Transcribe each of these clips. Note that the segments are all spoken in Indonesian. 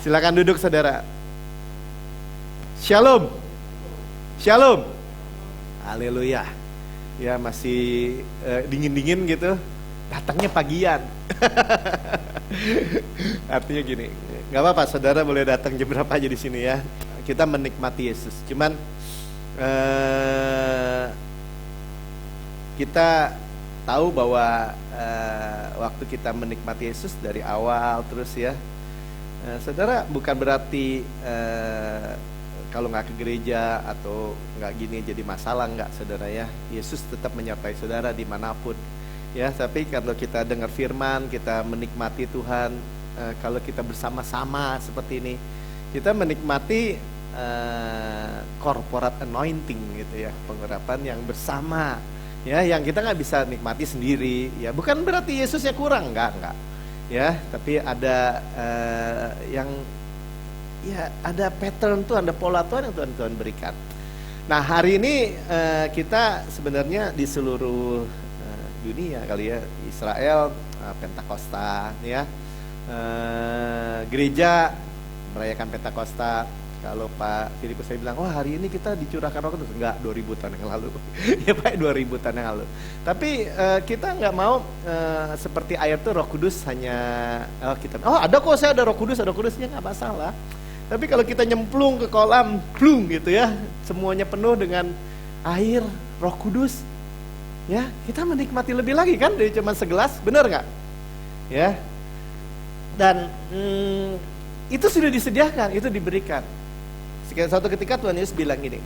Silakan duduk saudara. Shalom. Shalom. Haleluya. Ya masih dingin-dingin gitu. Datangnya pagian. Artinya gini, nggak apa-apa saudara boleh datang jam berapa aja di sini ya. Kita menikmati Yesus. Cuman kita tahu bahwa waktu kita menikmati Yesus dari awal terus ya, saudara bukan berarti kalau nggak ke gereja atau nggak gini jadi masalah, nggak saudara ya. Yesus tetap menyertai saudara dimanapun ya. Tapi kalau kita dengar firman, kita menikmati Tuhan, kalau kita bersama-sama seperti ini, kita menikmati corporate anointing gitu ya, pengurapan yang bersama ya, yang kita nggak bisa nikmati sendiri ya. Bukan berarti Yesusnya kurang, enggak ya, tapi ada yang ya, ada pattern Tuhan, ada pola Tuhan yang Tuhan berikan. Nah hari ini kita sebenarnya di seluruh dunia kali ya, Israel Pentakosta ya, gereja merayakan Pentakosta. Kalau Pak Filipus saya bilang, wah hari ini kita dicurahkan Roh Kudus. Enggak, 2000 tahun yang lalu. Ya Pak, 2000 tahun yang lalu. Tapi kita nggak mau seperti ayat tuh Roh Kudus hanya kita, oh ada kok saya ada Roh Kudusnya nggak masalah. Tapi kalau kita nyemplung ke kolam, plung gitu ya, semuanya penuh dengan air Roh Kudus, ya kita menikmati lebih lagi kan dari cuma segelas, benar nggak? Ya, dan itu sudah disediakan, itu diberikan. Suatu ketika Tuhan Yesus bilang gini,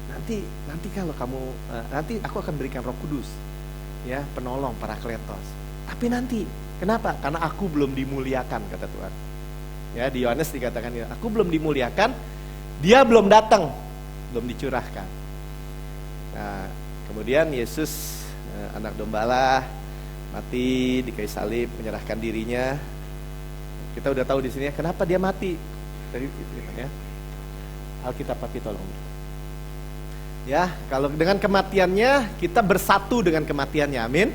nanti kalau kamu nanti aku akan berikan Roh Kudus, ya penolong, Parakletos. Tapi nanti, kenapa? Karena aku belum dimuliakan, kata Tuhan. Ya di Yohanes dikatakan, aku belum dimuliakan, dia belum datang, belum dicurahkan. Nah kemudian Yesus anak dombalah mati di kayu salib, menyerahkan dirinya. Kita udah tahu di sini kenapa dia mati. Dari ya. Alkitab Papi tolong. Ya, kalau dengan kematiannya kita bersatu dengan kematiannya. Amin.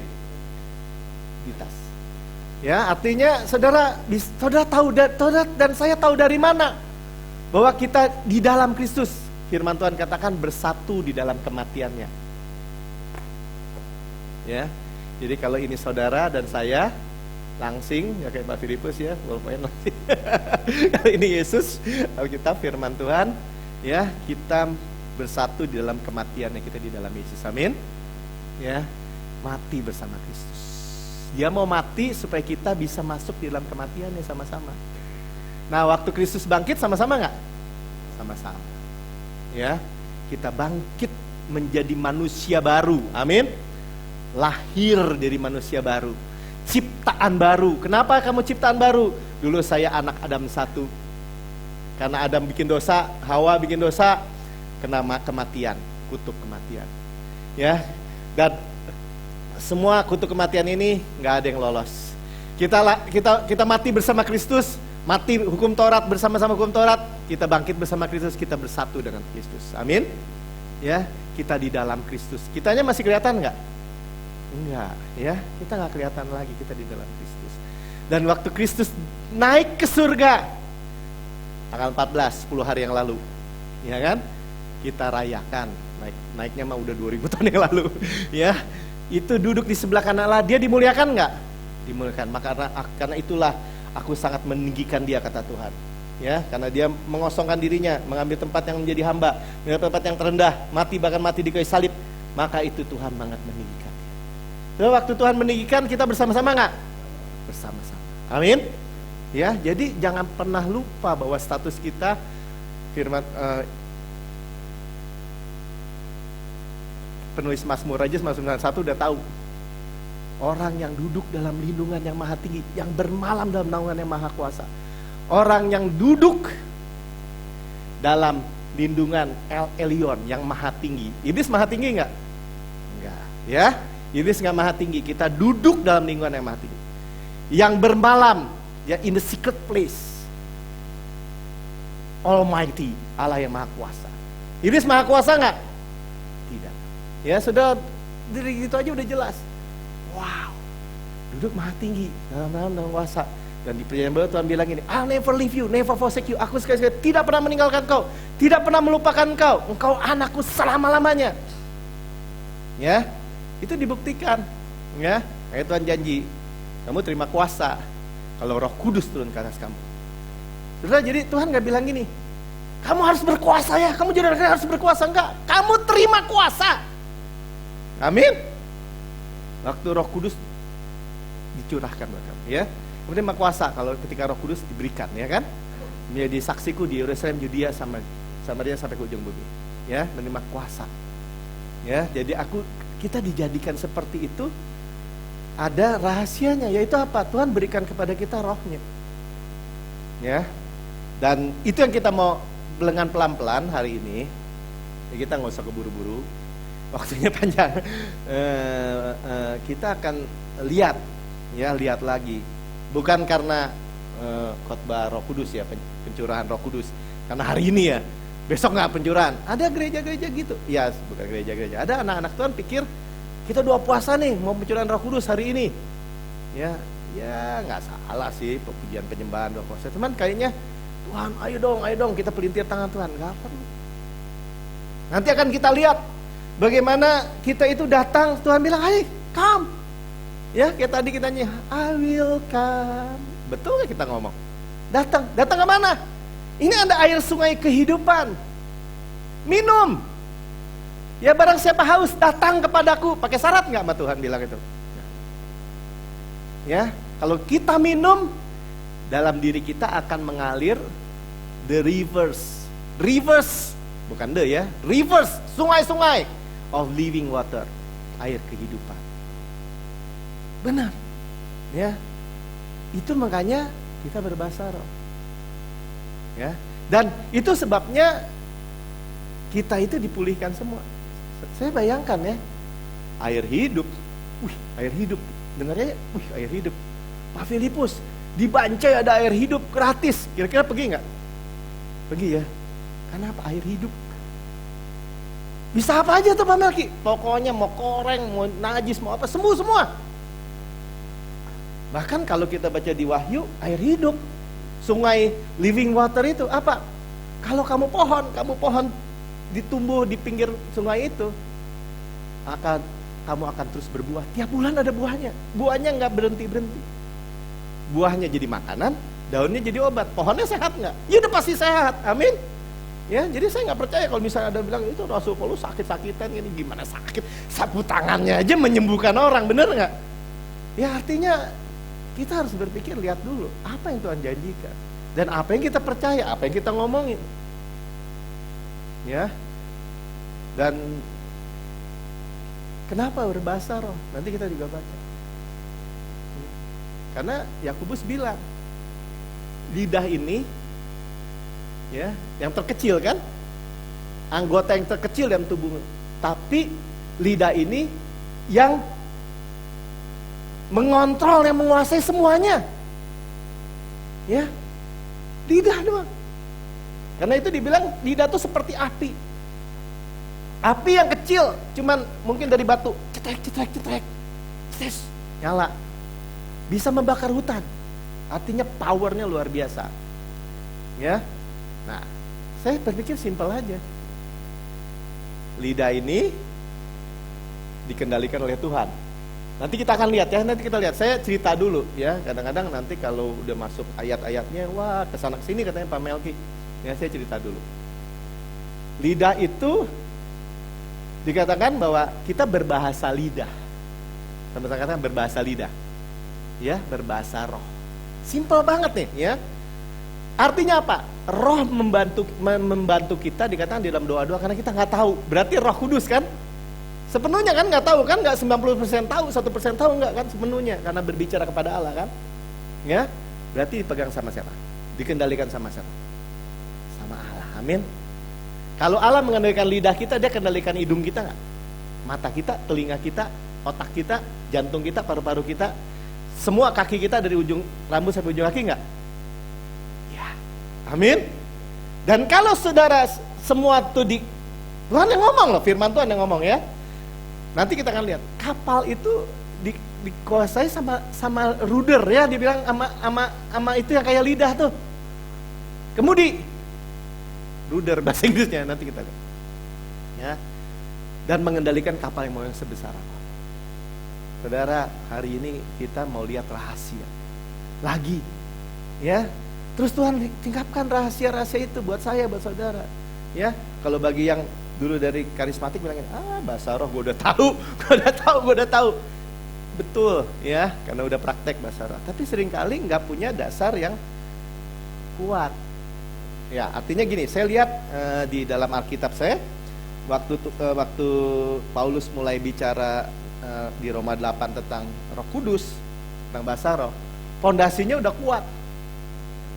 Ditas. Ya, artinya saudara tahu dan saya tahu dari mana bahwa kita di dalam Kristus. Firman Tuhan katakan bersatu di dalam kematiannya. Ya. Jadi kalau ini saudara dan saya langsing, ya kayak Pak Filipus ya, walaupun langsing. Kalau ini Yesus, Alkitab firman Tuhan, ya kita bersatu di dalam kematiannya, kita di dalam Yesus, amin. Ya, mati bersama Kristus. Dia mau mati supaya kita bisa masuk di dalam kematiannya sama-sama. Nah, waktu Kristus bangkit sama-sama nggak? Sama-sama. Ya, kita bangkit menjadi manusia baru, amin. Lahir dari manusia baru. Ciptaan baru. Kenapa kamu ciptaan baru? Dulu saya anak Adam 1. Karena Adam bikin dosa, Hawa bikin dosa, kena kematian, kutuk kematian. Ya. Dan semua kutuk kematian ini nggak ada yang lolos. Kita mati bersama Kristus, mati hukum Taurat bersama-sama hukum Taurat, kita bangkit bersama Kristus, kita bersatu dengan Kristus. Amin. Ya, kita di dalam Kristus. Kitanya masih kelihatan nggak? Enggak, ya kita nggak kelihatan lagi, kita di dalam Kristus. Dan waktu Kristus naik ke surga tanggal 14, 10 hari yang lalu, ya kan? Kita rayakan, naiknya mah udah 2000 tahun yang lalu, ya. Itu duduk di sebelah kanan Allah, dia dimuliakan nggak? Dimuliakan. Maka karena itulah aku sangat meninggikan dia, kata Tuhan. Ya, karena dia mengosongkan dirinya, mengambil tempat yang menjadi hamba, mengambil tempat yang terendah, bahkan mati di kayu salib. Maka itu Tuhan sangat meninggikan. Dan waktu Tuhan meninggikan, kita bersama-sama nggak? Bersama-sama. Amin. Ya, jadi jangan pernah lupa bahwa status kita, firman penulis Mazmur aja, Mazmur 1 udah tahu. Orang yang duduk dalam lindungan yang maha tinggi, yang bermalam dalam naungan yang maha kuasa. Orang yang duduk dalam lindungan El Elyon yang maha tinggi. Iblis maha tinggi nggak? Enggak. Ya. Iblis nggak maha tinggi, kita duduk dalam lingkungan yang maha tinggi. Yang bermalam, ya in the secret place, Almighty, Allah yang maha kuasa. Iblis maha kuasa nggak? Tidak. Ya sudah, dari itu aja udah jelas. Wow, duduk maha tinggi dalam kuasa. Dan di perjanjian baru Tuhan bilang ini, I'll never leave you, never forsake you. Aku sekali-sekali tidak pernah meninggalkan kau, tidak pernah melupakan kau. Engkau anakku selama-lamanya. Ya, itu dibuktikan. Ya, kayak Tuhan janji, kamu terima kuasa kalau Roh Kudus turun ke atas kamu. Saudara, jadi Tuhan gak bilang gini, kamu harus berkuasa ya, kamu jadi harus berkuasa. Enggak, kamu terima kuasa. Amin. Waktu Roh Kudus dicurahkan buat kamu, ya. Kemudian terima kuasa kalau ketika Roh Kudus diberikan, ya kan? Menjadi saksiku di Yerusalem, Yudea, Samaria sampai ke ujung bumi. Ya, menerima kuasa. Ya, jadi kita dijadikan seperti itu. Ada rahasianya, yaitu apa? Tuhan berikan kepada kita Rohnya. Ya. Dan itu yang kita mau dengan pelan-pelan hari ini. Ya, kita nggak usah keburu-buru. Waktunya panjang. Kita akan lihat, ya, lihat lagi. Bukan karena khotbah Roh Kudus ya, pencurahan Roh Kudus. Karena hari ini ya, besok nggak pencurahan. Ada gereja-gereja gitu. Ya, bukan gereja-gereja. Ada anak-anak Tuhan pikir kita doa puasa nih, mau pencurahan Roh Kudus hari ini. Ya nggak salah sih pujian penyembahan doa puasa. Cuman kayaknya Tuhan, ayo dong kita pelintir tangan Tuhan. Nggak perlu. Nanti akan kita lihat bagaimana kita itu datang. Tuhan bilang, ayo come. Ya, kayak tadi kita nyanyi, I will come. Betul gak kita ngomong? Datang ke mana? Ini ada air sungai kehidupan. Minum. Ya, barang siapa haus, datang kepadaku. Pakai syarat gak sama Tuhan bilang itu? Ya, kalau kita minum, dalam diri kita akan mengalir the rivers. Rivers, bukan the ya, rivers, sungai-sungai of living water. Air kehidupan. Benar, ya. Itu makanya kita berbahasa roh, ya. Dan itu sebabnya kita itu dipulihkan semua. Saya bayangkan ya, air hidup, air hidup, dengarnya, air hidup. Pak Filipus, di Bancai ada air hidup gratis. Kira-kira pergi nggak? Pergi ya. Karena apa? Air hidup. Bisa apa aja tuh Pak Melki? Pokoknya mau koreng, mau najis, mau apa, semua. Bahkan kalau kita baca di Wahyu, air hidup, sungai living water itu apa? Kalau kamu pohon ditumbuh di pinggir sungai itu, kamu akan terus berbuah. Tiap bulan ada buahnya. Buahnya nggak berhenti. Buahnya jadi makanan, daunnya jadi obat. Pohonnya sehat nggak? Ya udah pasti sehat. Amin. Ya, jadi saya nggak percaya kalau misalnya ada bilang itu Rasul Paulus sakit-sakitan ini, gimana sakit? Sapu tangannya aja menyembuhkan orang, bener nggak? Ya artinya kita harus berpikir, lihat dulu apa yang Tuhan janjikan dan apa yang kita percaya, apa yang kita ngomongin, ya. Dan kenapa berbahasa roh? Nanti kita juga baca. Karena Yakobus bilang lidah ini, ya, yang terkecil kan, anggota yang terkecil dalam tubuh. Tapi lidah ini yang mengontrol, yang menguasai semuanya. Ya, lidah doang. Karena itu dibilang lidah itu seperti api. Api yang kecil, cuman mungkin dari batu, cetrek, nyala. Bisa membakar hutan. Artinya powernya luar biasa. Ya. Nah, saya berpikir simpel aja. Lidah ini dikendalikan oleh Tuhan. Nanti kita akan lihat ya, saya cerita dulu ya. Kadang-kadang nanti kalau udah masuk ayat-ayatnya, wah kesana kesini katanya Pak Melki. Ya, saya cerita dulu. Lidah itu dikatakan bahwa kita berbahasa lidah. Sama-sama katakan berbahasa lidah. Ya, berbahasa roh. Simpel banget nih ya. Artinya apa? Roh membantu kita, dikatakan di dalam doa-doa karena kita nggak tahu. Berarti Roh Kudus kan? Sepenuhnya kan nggak tahu kan, nggak 90% tahu, 1% tahu nggak kan sepenuhnya karena berbicara kepada Allah kan, ya berarti dipegang sama siapa? Dikendalikan sama siapa? Sama Allah. Amin. Kalau Allah mengendalikan lidah kita, dia kendalikan hidung kita nggak? Mata kita, telinga kita, otak kita, jantung kita, paru-paru kita, semua kaki kita dari ujung rambut sampai ujung kaki nggak? Ya, amin. Dan kalau saudara semua itu Tuhan yang ngomong loh, firman Tuhan yang ngomong ya. Nanti kita akan lihat kapal itu dikuasai sama ruder ya, dibilang sama itu yang kayak lidah tuh. Kemudi. Ruder bahasa Inggrisnya, nanti kita lihat. Ya. Dan mengendalikan kapal yang sebesar apa. Saudara, hari ini kita mau lihat rahasia lagi, ya. Terus Tuhan tingkapkan rahasia-rahasia itu buat saya, buat saudara, ya. Kalau bagi yang dulu dari karismatik bilangin, bahasa roh gue udah tahu, betul, ya, karena udah praktek bahasa roh. Tapi seringkali nggak punya dasar yang kuat, ya. Artinya gini, saya lihat di dalam Alkitab saya, waktu Paulus mulai bicara di Roma 8 tentang Roh Kudus, tentang bahasa roh, fondasinya udah kuat.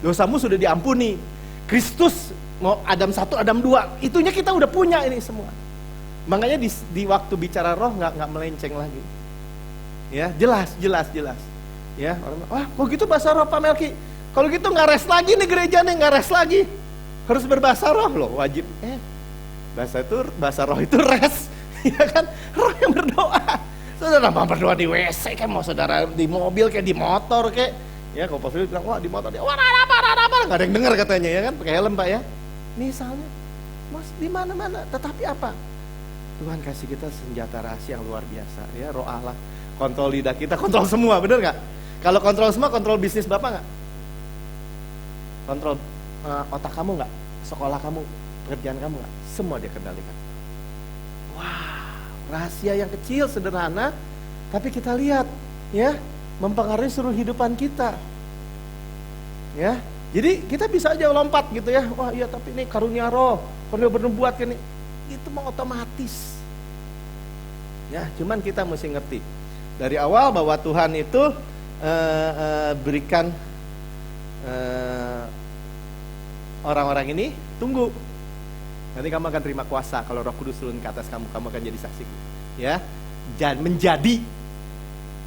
Dosamu sudah diampuni. Kristus mau Adam 1, Adam 2, itunya kita udah punya ini semua. Makanya di waktu bicara roh nggak melenceng lagi. Ya, jelas. Ya, orang, kok gitu bahasa roh Pak Melki? Kalau gitu nggak res lagi nih gereja nih, nggak res lagi. Harus berbahasa roh loh, wajib. Bahasa roh itu res, ya kan? Roh yang berdoa. Saudara mau berdoa di WC, kan mau saudara di mobil, kayak di motor, kayak ya. Kalau Pak Philip bilang, wah di motor dia, wah apa, nggak ada yang dengar katanya, ya kan? Pakai helm Pak ya. Misalnya, mas di mana-mana, tetapi apa? Tuhan kasih kita senjata rahasia yang luar biasa, ya. Roh Allah kontrol lidah kita, kontrol semua, bener nggak? Kalau kontrol semua, kontrol bisnis Bapak nggak? Kontrol otak kamu nggak? Sekolah kamu, pekerjaan kamu nggak? Semua dia kendalikan. Rahasia yang kecil, sederhana, tapi kita lihat, ya, mempengaruhi seluruh kehidupan kita. Ya, jadi kita bisa aja lompat gitu ya. Wah iya, tapi ini karunia roh, karunia bernubuat kan, itu mau otomatis. Ya, cuman kita mesti ngerti dari awal bahwa Tuhan itu berikan orang-orang ini, tunggu. Nanti kamu akan terima kuasa kalau Roh Kudus turun ke atas kamu akan jadi saksiku. Ya, menjadi,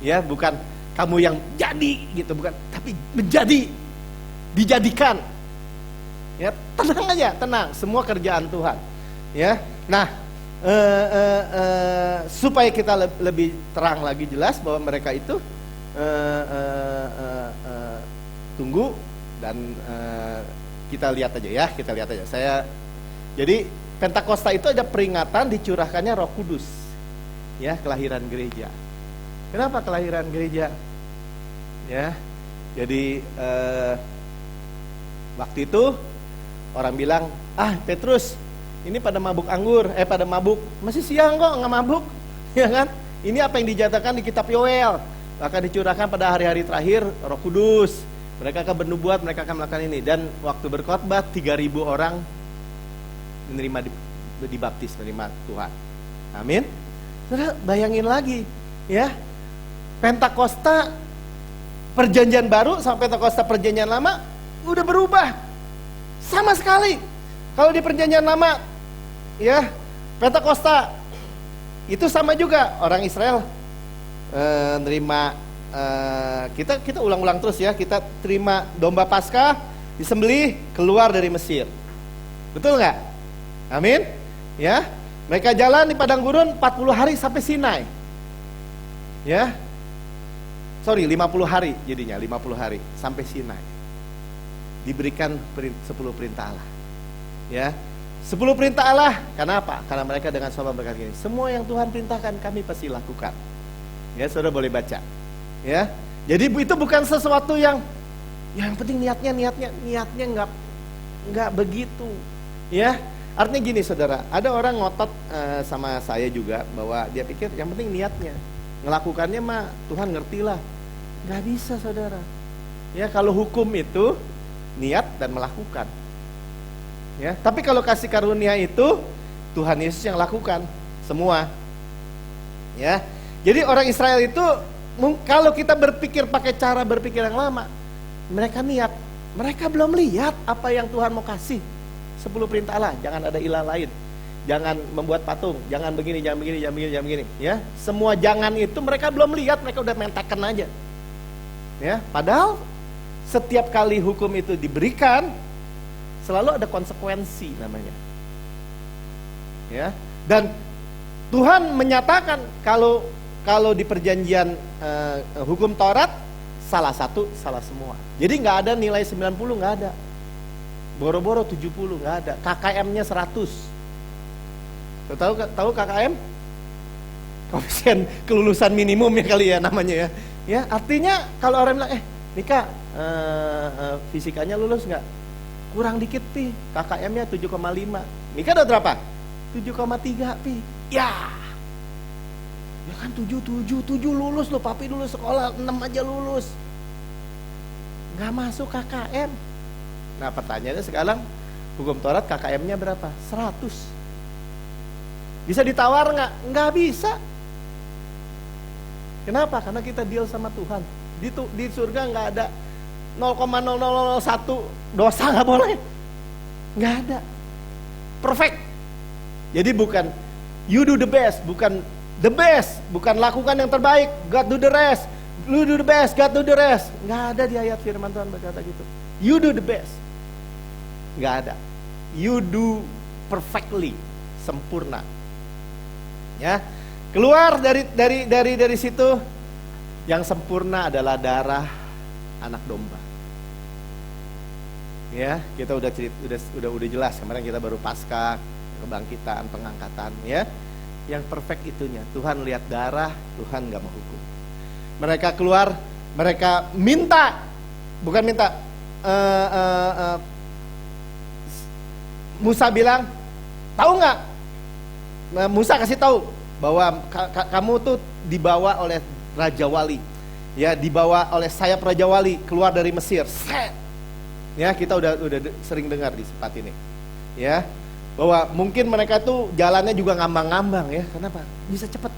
ya, bukan kamu yang jadi gitu, bukan, tapi menjadi, dijadikan. Ya, tenang aja, tenang, semua kerjaan Tuhan. Ya, nah, supaya kita lebih terang lagi, jelas bahwa mereka itu tunggu dan kita lihat aja ya, Jadi Pentakosta itu ada peringatan dicurahkannya Roh Kudus, ya, kelahiran gereja. Kenapa kelahiran gereja? Ya, jadi waktu itu orang bilang, Petrus, ini pada mabuk anggur, masih siang kok nggak mabuk, ya kan? Ini apa yang dijatakan di kitab Yoel, akan dicurahkan pada hari-hari terakhir Roh Kudus. Mereka akan bernubuat, mereka akan melakukan ini, dan waktu berkhotbah 3.000 orang menerima dibaptis, menerima Tuhan. Amin. Saudara, bayangin lagi, ya, Pentakosta perjanjian baru sama Pentakosta perjanjian lama udah berubah sama sekali. Kalau di perjanjian lama, ya, Pentakosta itu sama juga, orang Israel nerima, kita ulang-ulang terus ya, kita terima domba Paskah, disembelih, keluar dari Mesir. Betul nggak? Amin. Ya, mereka jalan di padang gurun 40 hari sampai Sinai. Ya. 50 hari jadinya, 50 hari sampai Sinai. Diberikan 10 perintah Allah. Ya. 10 perintah Allah, karena apa? Karena mereka dengan sopan berkata gini, semua yang Tuhan perintahkan kami pasti lakukan. Ya, saudara boleh baca. Ya. Jadi itu bukan sesuatu yang penting niatnya enggak begitu. Ya. Artinya gini saudara, ada orang ngotot sama saya juga bahwa dia pikir yang penting niatnya, ngelakukannya mah Tuhan ngertilah. Nggak bisa saudara. Ya, kalau hukum itu niat dan melakukan. Ya, tapi kalau kasih karunia itu Tuhan Yesus yang lakukan semua. Ya, jadi orang Israel itu kalau kita berpikir pakai cara berpikir yang lama, mereka niat, mereka belum lihat apa yang Tuhan mau kasih. 10 perintah Allah, jangan ada ilah lain, jangan membuat patung, jangan begini, ya. Semua jangan itu mereka belum lihat, mereka udah mentekan aja. Ya, padahal setiap kali hukum itu diberikan selalu ada konsekuensi namanya. Ya. Dan Tuhan menyatakan kalau kalau di perjanjian hukum Taurat, salah satu, salah semua. Jadi nggak ada nilai 90, nggak ada. Boro-boro 70, nggak ada. KKM-nya 100. Tahu KKM? Koefisien kelulusan minimum ya kali ya namanya ya. Ya, artinya kalau orang bilang, Nika, fisikanya lulus nggak? Kurang dikit pi, KKM-nya 7,5. Nika udah berapa? 7,3 pi. Ya kan 7 lulus loh, papi lulus sekolah 6 aja lulus. Nggak masuk KKM. Nah pertanyaannya sekarang, hukum Taurat KKM-nya berapa? 100. Bisa ditawar nggak? Nggak bisa. Kenapa? Karena kita deal sama Tuhan. Di surga nggak ada 0,0001 dosa, nggak boleh. Nggak ada. Perfect. Jadi bukan you do the best, bukan the best, bukan lakukan yang terbaik, God do the rest. You do the best, God do the rest. Nggak ada di ayat firman Tuhan berkata gitu. You do the best. Nggak ada. You do perfectly, sempurna. Ya, keluar dari situ, yang sempurna adalah darah anak domba. Ya, kita udah jelas kemarin, kita baru Paskah, kebangkitan, pengangkatan, ya. Yang perfect itunya, Tuhan lihat darah, Tuhan nggak mau hukum. Mereka keluar, mereka minta, bukan minta. Musa bilang, tahu nggak? Musa kasih tahu bahwa kamu tuh dibawa oleh Raja Wali, ya, dibawa oleh sayap Raja Wali keluar dari Mesir. Set. Ya, kita udah sering dengar di tempat ini, ya, bahwa mungkin mereka tuh jalannya juga ngambang-ngambang, ya. Kenapa? Bisa cepet.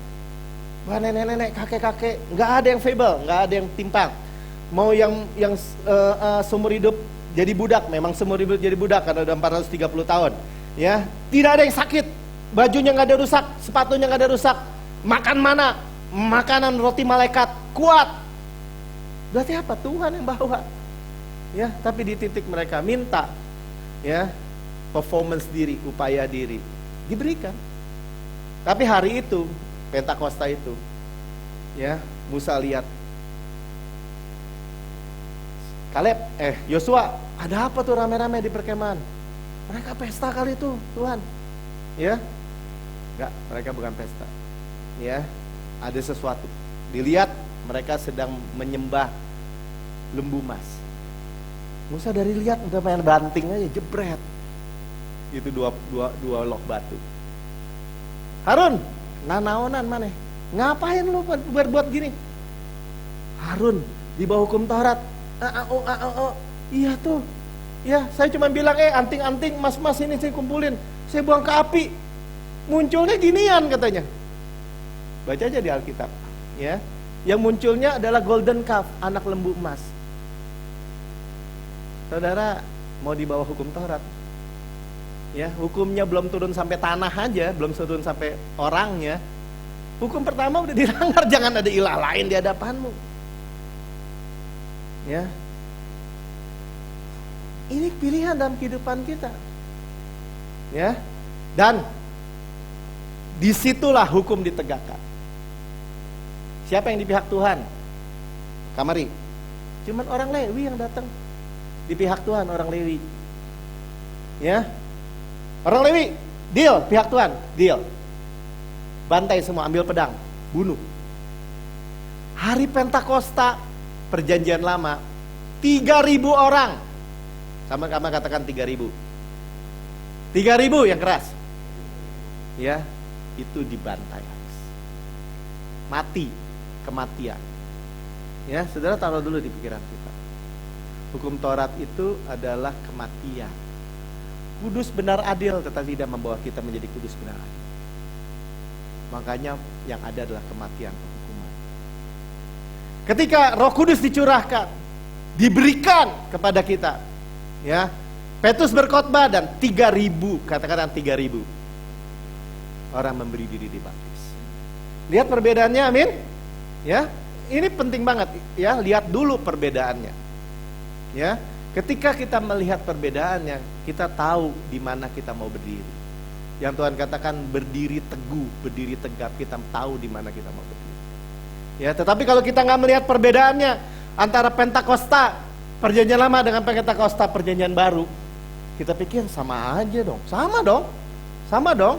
Wah, nenek-nenek, kakek-kakek, nggak ada yang fable, nggak ada yang timpang. Mau yang seumur hidup jadi budak, memang seumur hidup jadi budak karena udah 430 tahun, ya. Tidak ada yang sakit, bajunya nggak ada rusak, sepatunya nggak ada rusak. Makan mana? Makanan roti malaikat, kuat. Berarti apa? Tuhan yang bawa. Ya, tapi di titik mereka minta, ya, performance diri, upaya diri, diberikan. Tapi hari itu, Pentakosta itu, ya, Musa lihat Yosua, ada apa tuh rame-rame di perkemahan? Mereka pesta kali itu, Tuhan. Ya, enggak, mereka bukan pesta. Ya, ada sesuatu. Dilihat mereka sedang menyembah lembu emas. Musa dari lihat udah main banting aja, jebret. Itu dua lok batu. Harun, nanaonan mana? Ngapain lu buat gini? Harun, di bawah hukum Taurat. Iya tuh. Ya, saya cuma bilang anting-anting emas-emas ini saya kumpulin, saya buang ke api. Munculnya ginian katanya. Baca aja di Alkitab, ya. Yang munculnya adalah golden calf, anak lembu emas. Saudara mau di bawah hukum Taurat, ya, hukumnya belum turun sampai tanah aja, belum turun sampai orangnya. Hukum pertama udah dilanggar, jangan ada ilah lain di hadapanmu. Ya, ini pilihan dalam kehidupan kita, ya, dan disitulah hukum ditegakkan. Siapa yang di pihak Tuhan? Kamari, cuman orang Lewi yang datang. Di pihak Tuhan orang Lewi, ya, orang Lewi, deal, pihak Tuhan, deal, bantai semua, ambil pedang, bunuh. Hari Pentakosta, perjanjian lama, 3.000 orang, sama-sama katakan 3.000 yang keras, ya, itu dibantai, mati, kematian, ya. Saudara taruh dulu di pikiran kita. Hukum Taurat itu adalah kematian. Kudus, benar, adil, tetapi tidak membawa kita menjadi kudus, benar, adil. Makanya yang ada adalah kematian, hukuman. Ketika Roh Kudus dicurahkan, diberikan kepada kita, ya, Petrus berkhotbah dan 3.000, katakan 3.000 orang memberi diri dibaptis. Lihat perbedaannya, amin. Ya, ini penting banget, ya, lihat dulu perbedaannya. Ya, ketika kita melihat perbedaannya, kita tahu di mana kita mau berdiri. Yang Tuhan katakan berdiri teguh, berdiri tegap, kita tahu di mana kita mau berdiri. Ya, tetapi kalau kita nggak melihat perbedaannya antara Pentakosta Perjanjian Lama dengan Pentakosta Perjanjian Baru, kita pikir sama aja dong, sama dong.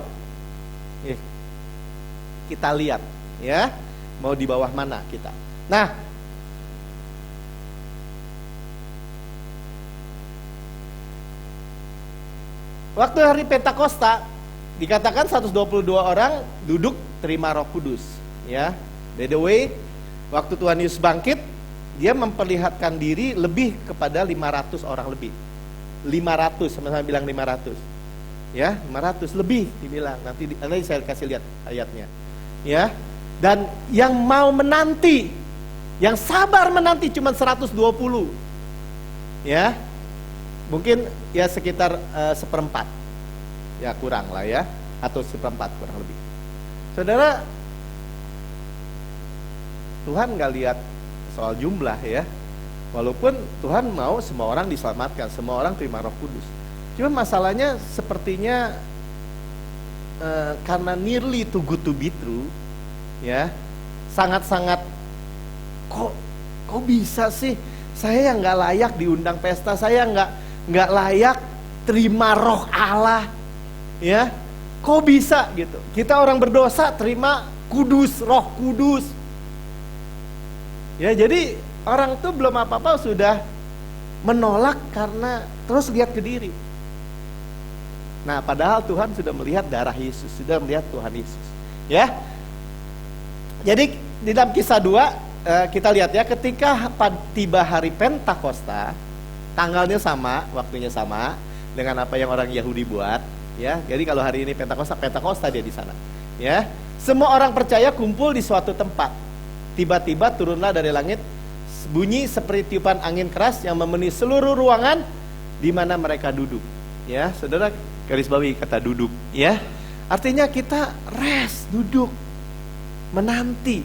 Kita lihat, ya, mau di bawah mana kita. Nah, waktu hari Pentakosta dikatakan 122 orang duduk terima Roh Kudus, ya. By the way, waktu Tuhan Yesus bangkit, dia memperlihatkan diri lebih kepada 500 orang lebih. 500, sama-sama bilang 500. Ya, 500 lebih dibilang. Nanti saya kasih lihat ayatnya. Ya. Dan yang mau menanti, yang sabar menanti cuma 120. Ya. Mungkin ya sekitar seperempat. Ya, kurang lah ya, atau seperempat kurang lebih. Saudara, Tuhan gak lihat soal jumlah ya. Walaupun Tuhan mau semua orang diselamatkan, semua orang terima Roh Kudus. Cuma masalahnya sepertinya karena nearly too good to be true, ya, sangat-sangat kok bisa sih saya yang nggak layak diundang pesta, saya nggak layak terima Roh Allah, ya, kok bisa gitu? Kita orang berdosa terima kudus, Roh Kudus. Ya, jadi orang tuh belum apa-apa sudah menolak karena terus lihat ke diri. Nah, padahal Tuhan sudah melihat darah Yesus, sudah melihat Tuhan Yesus. Ya. Jadi di dalam Kisah 2 kita lihat ya, ketika tiba hari Pentakosta, tanggalnya sama, waktunya sama dengan apa yang orang Yahudi buat, ya. Jadi kalau hari ini Pentakosta dia di sana, ya. Semua orang percaya kumpul di suatu tempat. Tiba-tiba turunlah dari langit bunyi seperti tiupan angin keras yang memenuhi seluruh ruangan di mana mereka duduk. Ya, saudara, garis bawahi kata duduk, ya. Artinya kita rest, duduk, menanti.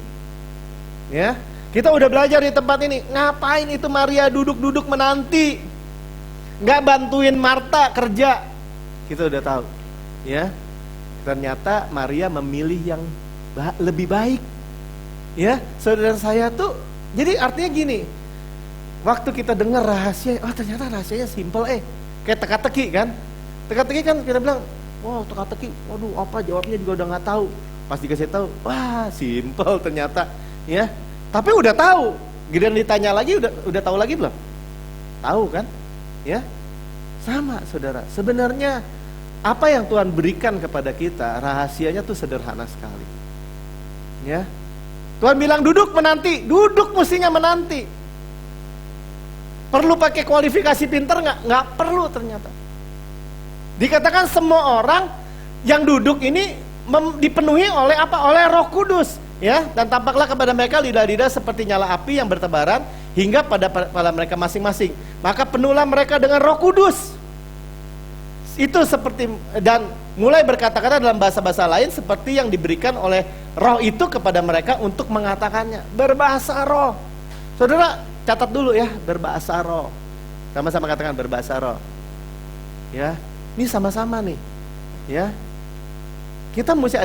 Ya. Kita udah belajar di tempat ini, ngapain itu Maria duduk-duduk menanti? Nggak bantuin Marta kerja. Kita udah tahu, ya. Ternyata Maria memilih yang lebih baik. Ya, saudara saya tuh, jadi artinya gini, waktu kita dengar rahasia, oh ternyata rahasianya simple, kayak teka-teki kan, kita bilang, wow teka-teki, waduh apa jawabnya juga udah nggak tahu, pas dikasih tahu, wah simple ternyata, ya, tapi udah tahu, giliran ditanya lagi udah tahu lagi belum? Tahu kan, ya, sama saudara, sebenarnya apa yang Tuhan berikan kepada kita, rahasianya tuh sederhana sekali, ya. Tuhan bilang duduk menanti, duduk mestinya menanti. Perlu pakai kualifikasi pinter nggak? Nggak perlu ternyata. Dikatakan semua orang yang duduk ini dipenuhi oleh apa? Oleh Roh Kudus, ya. Dan tampaklah kepada mereka lidah-lidah seperti nyala api yang bertebaran hingga pada kepala mereka masing-masing. Maka penuhlah mereka dengan Roh Kudus. Itu seperti, dan mulai berkata-kata dalam bahasa-bahasa lain seperti yang diberikan oleh Roh itu kepada mereka untuk mengatakannya. Berbahasa roh. Saudara, catat dulu ya, berbahasa roh. Sama-sama katakan berbahasa roh. Ya, ini sama-sama nih. Ya. Kita mesti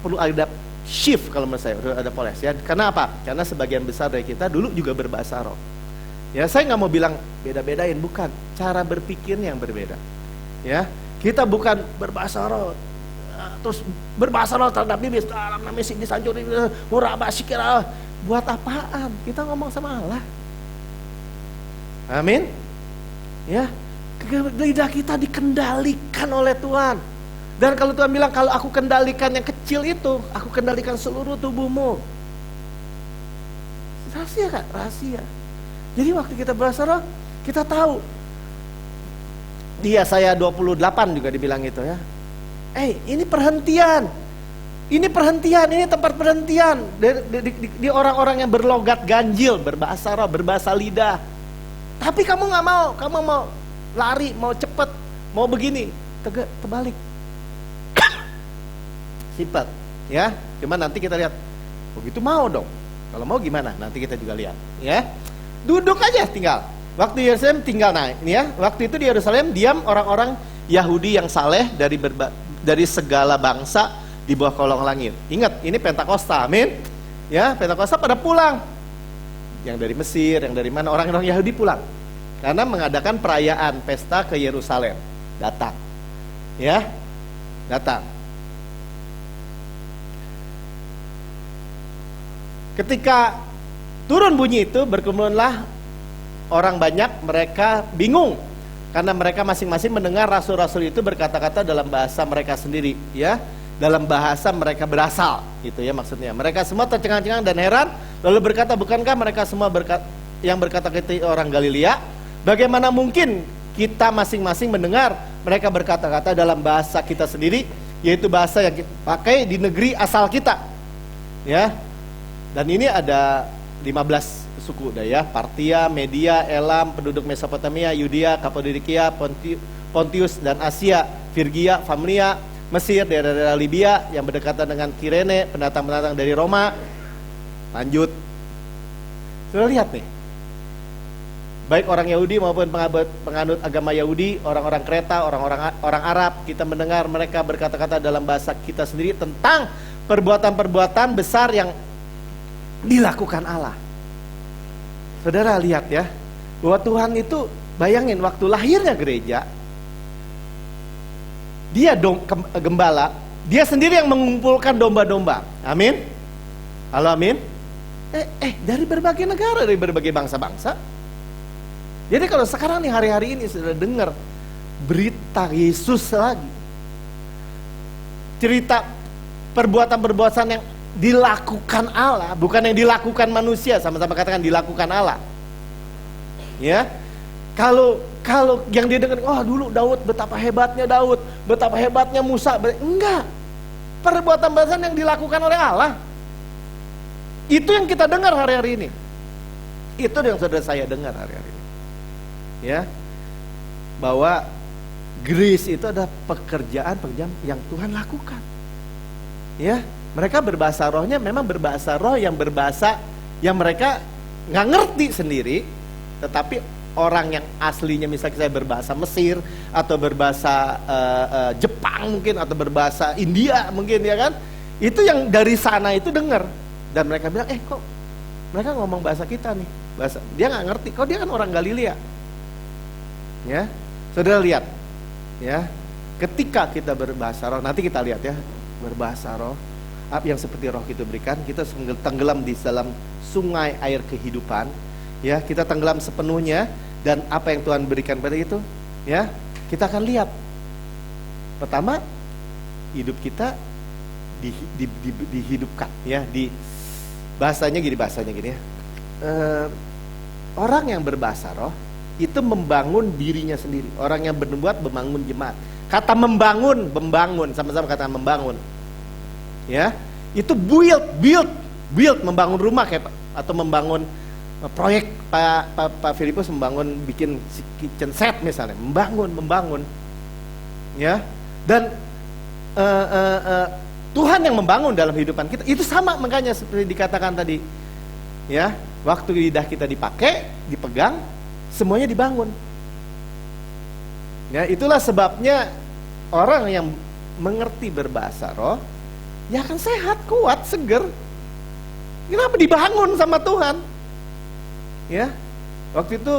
perlu ada shift kalau menurut saya, ada poles ya. Karena apa? Karena sebagian besar dari kita dulu juga berbahasa roh. Ya, saya nggak mau bilang beda-bedain, bukan. Cara berpikirnya yang berbeda. Ya, kita bukan berbahasa roh, terus berbahasa roh terhadap bibis, dalam nama Yesus disanjuri, murabah sikira, buat apaan? Kita ngomong sama Allah. Amin. Ya, lidah kita dikendalikan oleh Tuhan. Dan kalau Tuhan bilang, kalau aku kendalikan yang kecil itu, aku kendalikan seluruh tubuhmu. Rahasia kan? Rahasia. Jadi waktu kita berbahasa roh, kita tahu. Dia saya 28 juga dibilang gitu ya. Ini perhentian. Ini perhentian, ini tempat perhentian di orang-orang yang berlogat ganjil, berbahasa roh, berbahasa lidah. Tapi kamu nggak mau, kamu mau lari, mau cepet, mau begini, terbalik. Simpat, ya. Cuma nanti kita lihat. Begitu mau dong. Kalau mau gimana? Nanti kita juga lihat, ya. Duduk aja tinggal. Waktu Yerusalem tinggal naik, ya. Waktu itu di Yerusalem diam orang-orang Yahudi yang saleh dari segala bangsa di bawah kolong langit. Ingat, ini Pentakosta, amin. Ya, Pentakosta pada pulang. Yang dari Mesir, yang dari mana, orang-orang Yahudi pulang. Karena mengadakan perayaan pesta ke Yerusalem. Datang. Ya, datang. Ketika turun bunyi itu, berkerumunlah orang banyak, mereka bingung. Karena mereka masing-masing mendengar rasul-rasul itu berkata-kata dalam bahasa mereka sendiri. Ya, dalam bahasa mereka berasal, itu ya maksudnya. Mereka semua tercengang-cengang dan heran, lalu berkata, bukankah mereka semua yang berkata kita orang Galilea? Bagaimana mungkin kita masing-masing mendengar mereka berkata-kata dalam bahasa kita sendiri, yaitu bahasa yang kita pakai di negeri asal kita. Ya. Dan ini ada 15 suku ya, Partia, Media, Elam, penduduk Mesopotamia, Yudea, Kapadokia, Pontius dan Asia, Frigia, Familia, Mesir, daerah-daerah Libya yang berdekatan dengan Kirene, pendatang-pendatang dari Roma. Lanjut. Sudah lihat nih. Baik orang Yahudi maupun penganut agama Yahudi, orang-orang Kreta, orang Arab, kita mendengar mereka berkata-kata dalam bahasa kita sendiri tentang perbuatan-perbuatan besar yang dilakukan Allah. Saudara lihat ya, bahwa Tuhan itu, bayangin waktu lahirnya gereja, dia gembala, dia sendiri yang mengumpulkan domba-domba. Amin. Halo, amin. Dari berbagai negara, dari berbagai bangsa-bangsa. Jadi kalau sekarang nih, hari-hari ini sudah dengar berita Yesus lagi, cerita perbuatan-perbuatan yang dilakukan Allah, bukan yang dilakukan manusia, sama-sama katakan dilakukan Allah. Ya. Kalau yang dia dengar, oh dulu Daud, betapa hebatnya Daud, betapa hebatnya Musa. Enggak. Perbuatan-perbuatan yang dilakukan oleh Allah. Itu yang kita dengar hari-hari ini. Itu yang saudara saya dengar hari-hari ini. Ya. Bahwa grace itu ada pekerjaan yang Tuhan lakukan. Ya. Mereka berbahasa rohnya memang berbahasa roh yang berbahasa yang mereka nggak ngerti sendiri, tetapi orang yang aslinya misalnya saya berbahasa Mesir atau berbahasa Jepang mungkin atau berbahasa India mungkin ya kan, itu yang dari sana itu dengar dan mereka bilang kok mereka ngomong bahasa kita nih, bahasa dia nggak ngerti, kok dia kan orang Galilea. Ya, saudara lihat ya, ketika kita berbahasa roh, nanti kita lihat ya, berbahasa roh yang seperti roh kita berikan, kita tenggelam di dalam sungai air kehidupan. Ya, kita tenggelam sepenuhnya dan apa yang Tuhan berikan pada itu, ya, kita akan lihat. Pertama, hidup kita dihidupkan, ya, bahasanya gini ya. Orang yang berbahasa roh itu membangun dirinya sendiri. Orang yang bernubuat membangun jemaat. Kata membangun, sama-sama kata membangun. Ya, itu build, membangun rumah kayak atau membangun proyek Pak Filipus membangun bikin kitchen set misalnya, membangun, ya. Dan Tuhan yang membangun dalam kehidupan kita. Itu sama makanya seperti dikatakan tadi, ya. Waktu lidah kita dipakai, dipegang, semuanya dibangun. Ya, itulah sebabnya orang yang mengerti berbahasa roh, ya akan sehat, kuat, seger. Kenapa dibangun sama Tuhan? Ya, waktu itu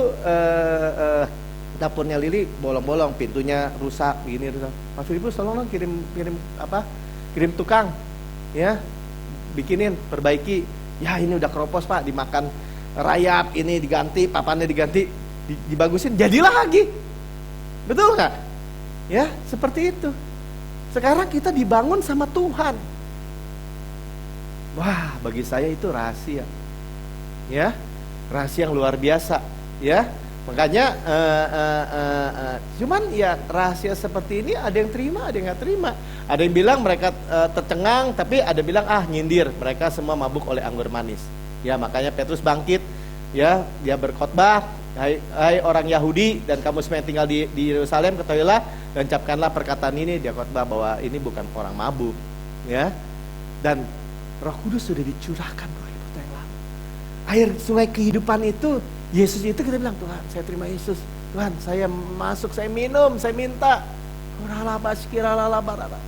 dapurnya Lili bolong-bolong, pintunya rusak, begini rusak. Pak Filipus tolong kirim tukang, ya, bikinin, perbaiki. Ya ini udah keropos Pak, dimakan rayap, ini diganti, papannya diganti, dibagusin, jadilah lagi. Betul nggak? Ya, seperti itu. Sekarang kita dibangun sama Tuhan. Wah, bagi saya itu rahasia. Ya, rahasia yang luar biasa. Ya, makanya cuman ya rahasia seperti ini ada yang terima, ada yang nggak terima. Ada yang bilang mereka tercengang, tapi ada bilang nyindir. Mereka semua mabuk oleh anggur manis. Ya, makanya Petrus bangkit. Ya, dia berkhotbah. Hai orang Yahudi dan kamu semua yang tinggal di Yerusalem, ketahuilah dan ucapkanlah perkataan ini. Dia khotbah bahwa ini bukan orang mabuk, ya. Dan Roh Kudus sudah dicurahkan 2000 tahun yang lalu. Air sungai kehidupan itu, Yesus itu kita bilang, Tuhan, saya terima Yesus. Tuhan, saya masuk, saya minum, saya minta.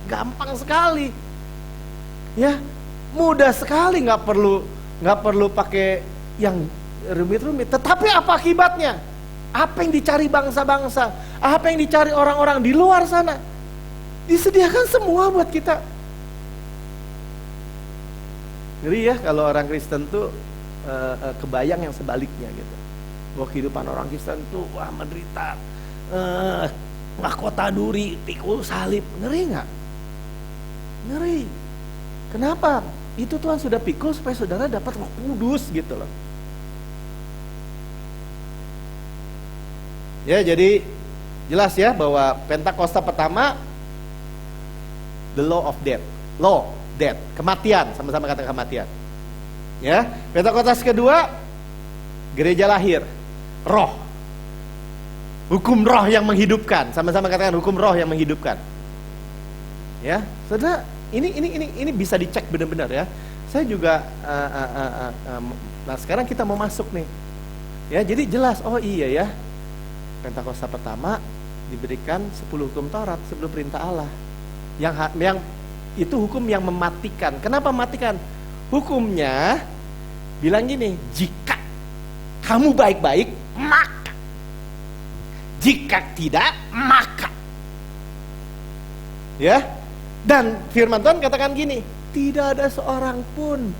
Gampang sekali, ya. Mudah sekali, nggak perlu pakai yang rumit-rumit. Tetapi apa akibatnya? Apa yang dicari bangsa-bangsa? Apa yang dicari orang-orang di luar sana? Disediakan semua buat kita. Ngeri ya kalau orang Kristen tuh kebayang yang sebaliknya gitu. Bahwa kehidupan orang Kristen tuh wah menderita, mahkota duri, pikul salib. Ngeri nggak? Ngeri. Kenapa? Itu Tuhan sudah pikul supaya saudara dapat Roh Kudus gitu loh. Ya, jadi jelas ya bahwa Pentakosta pertama the law of death. Law, death, kematian, sama-sama kata kematian. Ya, Pentakosta kedua gereja lahir, roh. Hukum roh yang menghidupkan, sama-sama katakan hukum roh yang menghidupkan. Ya, saudara, ini bisa dicek benar-benar ya. Saya juga nah sekarang kita mau masuk nih. Ya, jadi jelas, oh iya ya. Pentakosta pertama diberikan 10 hukum Taurat, 10 perintah Allah. Yang itu hukum yang mematikan. Kenapa mematikan? Hukumnya bilang gini, jika kamu baik-baik, maka. Jika tidak, maka. Ya. Dan firman Tuhan katakan gini, tidak ada seorang pun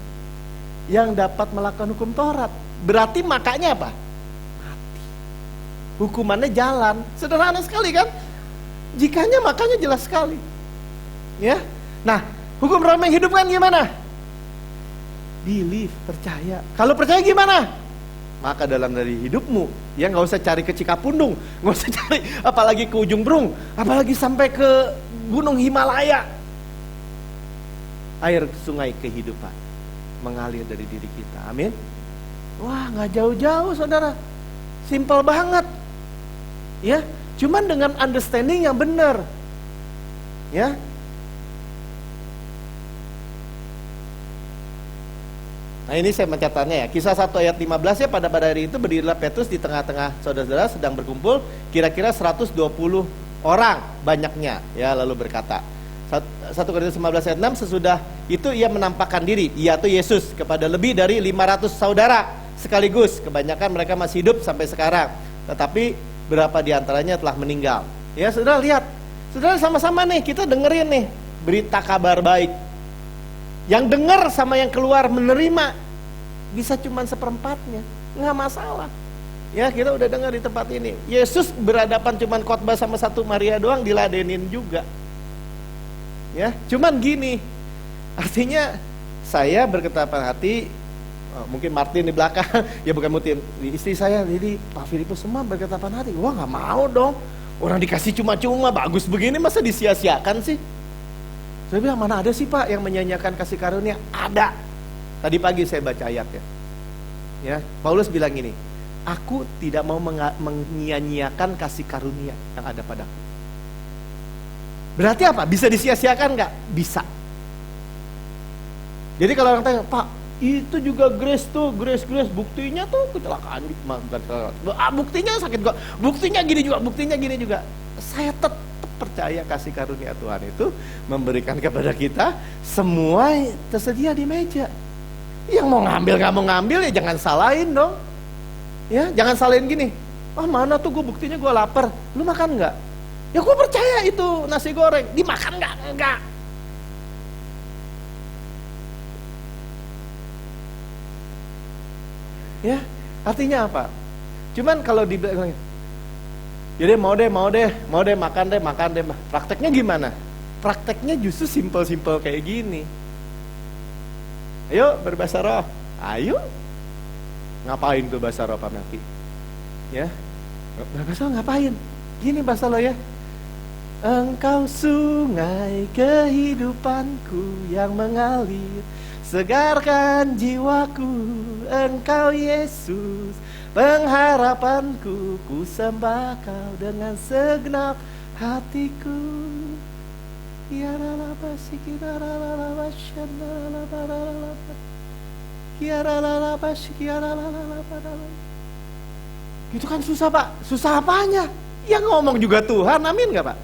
yang dapat melakukan hukum Taurat. Berarti makanya apa? Mati. Hukumannya jalan. Sederhana sekali kan? Jikanya makanya jelas sekali. Ya. Nah, hukum roh menghidupkan gimana? Believe, percaya. Kalau percaya gimana? Maka dalam dari hidupmu, ya nggak usah cari ke Cikapundung, nggak usah cari apalagi ke ujung Berung, apalagi sampai ke Gunung Himalaya. Air sungai kehidupan mengalir dari diri kita. Amin. Wah, nggak jauh-jauh saudara, simple banget. Ya, cuman dengan understanding yang benar. Ya. Nah ini saya mencatatnya ya. Kisah 1 ayat 15 ya, pada hari itu berdirilah Petrus di tengah-tengah saudara-saudara sedang berkumpul, kira-kira 120 orang banyaknya, ya, lalu berkata, 1 Korintus 15 ayat 6, sesudah itu ia menampakkan diri, ia tuh Yesus, kepada lebih dari 500 saudara sekaligus. Kebanyakan mereka masih hidup sampai sekarang, tetapi berapa diantaranya telah meninggal. Ya saudara lihat, saudara sama-sama nih kita dengerin nih berita kabar baik. Yang dengar sama yang keluar menerima bisa cuman seperempatnya, nggak masalah. Ya kita udah dengar di tempat ini, Yesus berhadapan cuman khotbah sama satu Maria doang, diladenin juga. Ya, cuman gini, artinya saya berketapan hati, mungkin Martin di belakang, ya bukan Martin, istri saya, jadi Pak Filipus semua berketapan hati, wah nggak mau dong, orang dikasih cuma-cuma bagus begini masa disia-siakan sih? Saya bilang, mana ada sih Pak yang menyanyiakan kasih karunia? Ada. Tadi pagi saya baca ayatnya. Ya, Paulus bilang gini, aku tidak mau menyia-nyiakan kasih karunia yang ada padaku. Berarti apa? Bisa disia-siakan nggak? Bisa. Jadi kalau orang tanya, Pak, itu juga grace tuh, grace, buktinya tuh kecelakaan. Buktinya sakit kok, buktinya gini juga. Saya tetap percaya kasih karunia Tuhan itu memberikan kepada kita semua tersedia di meja. Yang mau ngambil nggak mau ngambil ya jangan salahin dong. Ya jangan salahin gini. Oh mana tuh gue buktinya gue lapar, lu makan nggak? Ya gue percaya itu nasi goreng dimakan nggak? Enggak. Ya artinya apa? Cuman kalau dibilang jadi mau deh makan deh. Prakteknya gimana? Prakteknya justru simple kayak gini. Ayo berbahasa roh. Ayo. Ngapain tuh bahasa roh Pak Melki? Ya. Berbahasa roh ngapain? Gini bahasa roh ya. Engkau sungai kehidupanku yang mengalir, segarkan jiwaku. Engkau Yesus, pengharapanku, ku sembah Kau dengan segenap hatiku. Gitu kan susah Pak. Susah apanya? Yang ngomong juga Tuhan, amin gak Pak?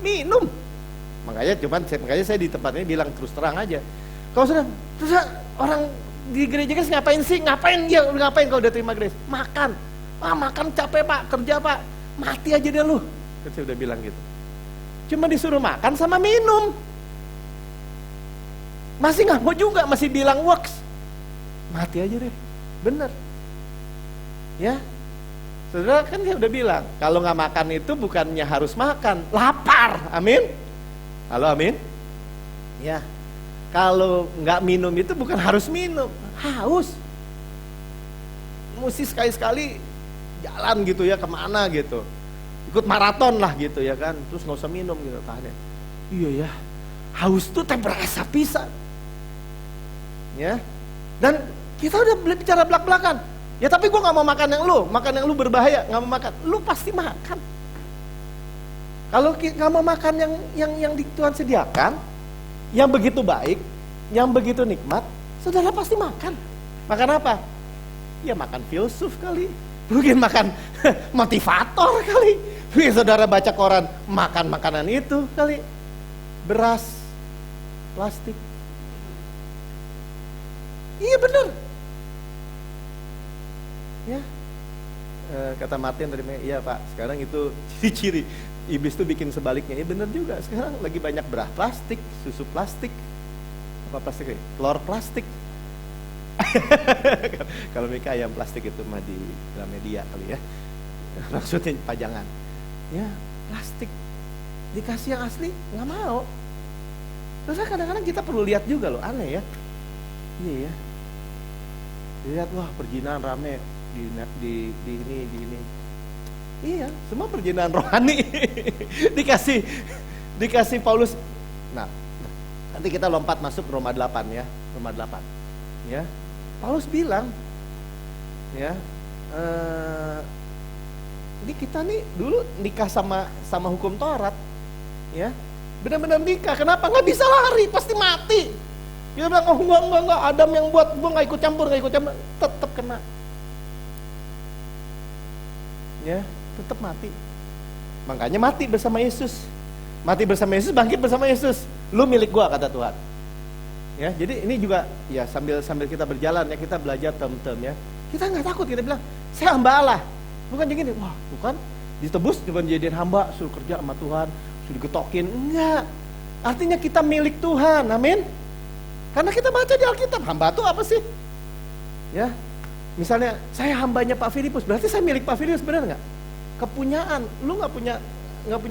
Minum. Makanya Makanya saya di tempat ini bilang terus terang aja. Kalau sudah, terus orang di gereja Grace ngapain sih? Ngapain kalau udah terima Grace? Makan. Makan capek Pak, kerja Pak. Mati aja deh lu. Kan saya udah bilang gitu. Cuma disuruh makan sama minum. Masih nggak mau juga, masih bilang works. Mati aja deh. Bener. Ya. Saudara kan saya udah bilang, kalau nggak makan itu bukannya harus makan, lapar, amin. Halo, amin. Ya, kalau nggak minum itu bukan harus minum, haus. Mesti sekali-sekali jalan gitu ya, kemana gitu, ikut maraton lah gitu ya kan, terus nggak usah minum gitu tahannya. Iya ya, haus tuh teh berasa pisan. Ya, dan kita udah bicara belak-belakan. Ya tapi gue gak mau makan yang lu berbahaya, gak mau makan, lu pasti makan. Kalau gak mau makan yang Tuhan sediakan, yang begitu baik, yang begitu nikmat, saudara pasti makan. Makan apa? Ya makan filsuf kali, mungkin makan motivator kali, mungkin saudara baca koran, makan makanan itu kali, beras, plastik. Iya bener. Ya, kata Martin tadi, iya Pak, sekarang itu ciri-ciri iblis tuh bikin sebaliknya. Ya bener juga, sekarang lagi banyak beras plastik, susu plastik, apa plastik nih? Telur plastik. Kalau mereka ayam plastik itu mah di Gramedia kali ya, maksudnya pajangan. Ya, plastik dikasih yang asli nggak mau. Terus kadang-kadang kita perlu lihat juga loh, aneh ya. Iya ya, lihat wah perjinahan rame. Di ini. Iya, semua perjinahan rohani dikasih Paulus. Nah, nanti kita lompat masuk Roma 8 ya, Roma 8. Ya. Paulus bilang ya, ini kita nih dulu nikah sama hukum Taurat. Ya. Benar-benar nikah, kenapa? Nggak bisa lari, pasti mati. Dia bilang, oh enggak, Adam yang buat, gue nggak ikut campur, tetap kena. Ya, tetap mati. Makanya mati bersama Yesus. Mati bersama Yesus, bangkit bersama Yesus. Lu milik gua, kata Tuhan. Ya, jadi ini juga ya sambil kita berjalan ya, kita belajar term-term ya. Kita nggak takut, kita bilang, saya hamba Allah. Bukan jadi gini, wah, bukan ditebus cuma jadiin hamba, suruh kerja sama Tuhan, suruh digetokin. Enggak. Artinya kita milik Tuhan. Amin. Karena kita baca di Alkitab, hamba itu apa sih? Ya. Misalnya saya hambanya Pak Filipus, berarti saya milik Pak Filipus, benar nggak? Kepunyaan, lu nggak punya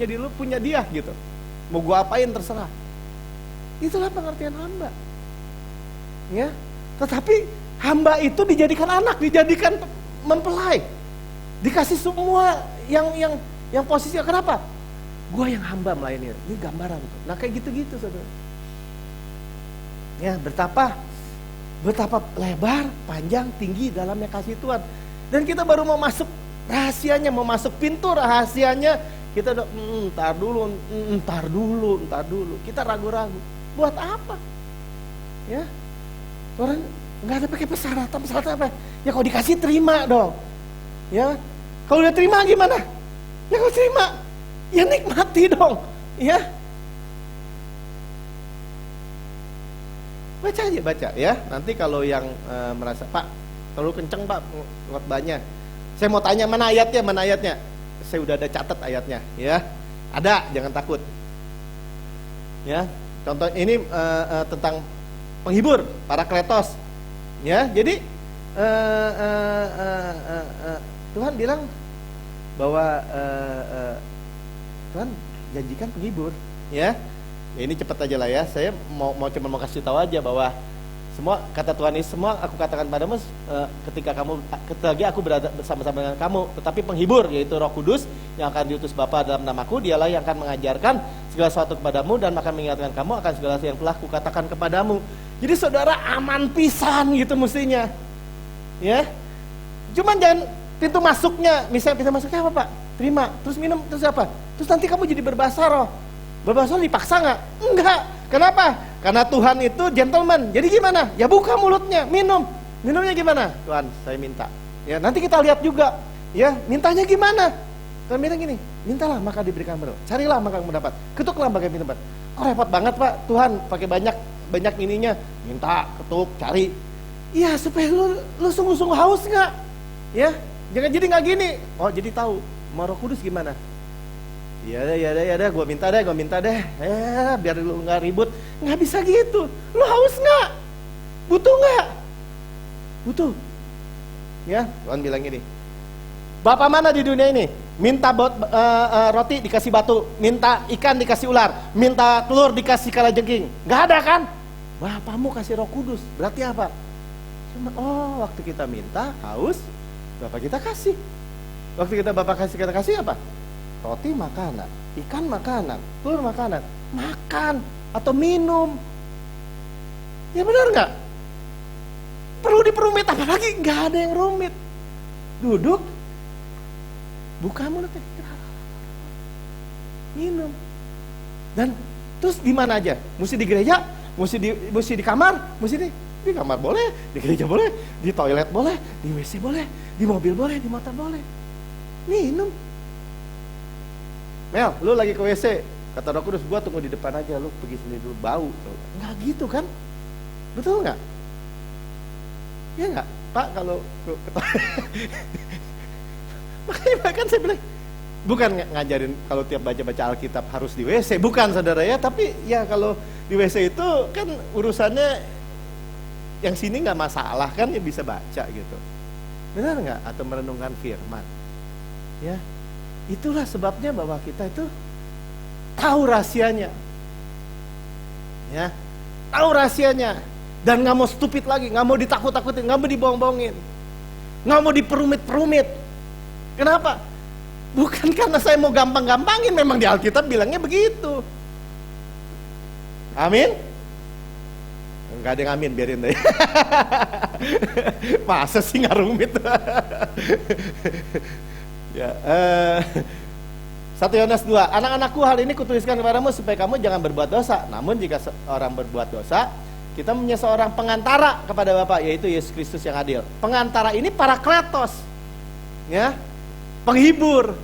diri, lu punya dia gitu. Mau gua apain terserah. Itulah pengertian hamba. Ya, tetapi hamba itu dijadikan anak, dijadikan mempelai, dikasih semua yang posisinya. Kenapa? Gua yang hamba melayani. Ini gambaran tuh. Nah kayak gitu-gitu saudara. Ya, betapa lebar, panjang, tinggi dalamnya kasih Tuhan. Dan kita baru mau masuk rahasianya, mau masuk pintu rahasianya, kita udah ntar dulu. Kita ragu-ragu. Buat apa? Ya, orang nggak ada pakai persyaratan apa? Ya kalau dikasih terima dong. Ya, kalau udah terima gimana? Ya kalau terima, ya nikmati dong. Ya. Baca ya. Nanti kalau yang merasa Pak terlalu kenceng Pak khotbahnya, saya mau tanya mana ayatnya. Saya udah ada catat ayatnya ya. Ada, jangan takut. Ya, contoh ini tentang penghibur, Parakletos. Ya, jadi Tuhan bilang bahwa Tuhan janjikan penghibur, ya. Ya ini cepat aja lah ya. Saya mau cuma kasih tahu aja bahwa semua kata Tuhan ini, semua aku katakan padamu ketika aku berada bersama-sama dengan kamu. Tetapi penghibur, yaitu Roh Kudus yang akan diutus Bapa dalam namaku, dialah yang akan mengajarkan segala sesuatu kepadamu dan akan mengingatkan kamu akan segala sesuatu yang telah kukatakan kepadamu. Jadi saudara aman pisan gitu mestinya. Ya. Cuman jangan pintu masuknya, misalnya pintu masuknya apa Pak? Terima, terus minum, terus apa? Terus nanti kamu jadi berbahasa roh. Berbahasa roh dipaksa nggak? Enggak. Kenapa? Karena Tuhan itu gentleman. Jadi gimana? Ya buka mulutnya, minum. Minumnya gimana? Tuhan, saya minta. Ya, nanti kita lihat juga. Ya, mintanya gimana? Tuhan bilang gini, mintalah maka diberikan baru. Carilah maka kamu dapat. Ketuklah maka kamu dapat. kok repot banget Pak, Tuhan pakai banyak ininya, minta, ketuk, cari. Iya, supaya lu sungguh-sungguh haus nggak? Ya, jangan jadi nggak gini. Oh, jadi tahu mau Roh Kudus gimana? Ya deh, gue minta deh. Biar lu nggak ribut. Nggak bisa gitu. Lu haus nggak? Butuh nggak? Butuh. Ya, Tuhan bilang gini. Bapak mana di dunia ini? Minta roti dikasih batu, minta ikan dikasih ular, minta telur dikasih kalajengking. Nggak ada kan? Bapakmu kasih Roh Kudus. Berarti apa? Cuma waktu kita minta haus, Bapak kita kasih. Waktu kita Bapak kita kasih apa? Roti makanan, ikan makanan, telur makanan, makan atau minum. Ya benar nggak? Perlu diperumit apa lagi? Nggak ada yang rumit. Duduk, buka mulut, minum. Dan terus di mana aja? Mesti di gereja, mesti di kamar, mesti di kamar boleh, di gereja boleh, di toilet boleh, di WC boleh, di mobil boleh, di motor boleh. Minum. Mel, lu lagi ke WC, kata Roh Kudus, gua tunggu di depan aja, lu pergi sendiri dulu, bau. Nggak gitu kan? Betul nggak? Ya nggak? Pak, kalau makanya kan saya bilang, bukan ngajarin kalau tiap baca-baca Alkitab harus di WC, bukan saudara ya, tapi ya kalau di WC itu kan urusannya yang sini nggak masalah kan, ya bisa baca gitu. Benar nggak? Atau merenungkan firman. Ya, itulah sebabnya bahwa kita itu tahu rahasianya. Ya, tahu rahasianya. Dan nggak mau stupid lagi, nggak mau ditakut-takutin, nggak mau dibohong-bohongin, nggak mau diperumit-perumit. Kenapa? Bukan karena saya mau gampang-gampangin, memang di Alkitab bilangnya begitu. Amin? Enggak ada yang amin, biarin deh. Masa sih nggak rumit? Ya, 1 Yohanes 2, anak-anakku, hal ini kutuliskan kepadamu supaya kamu jangan berbuat dosa. Namun jika seorang berbuat dosa, kita punya seorang pengantara kepada Bapa, yaitu Yesus Kristus yang adil. Pengantara ini Parakletos, ya, penghibur.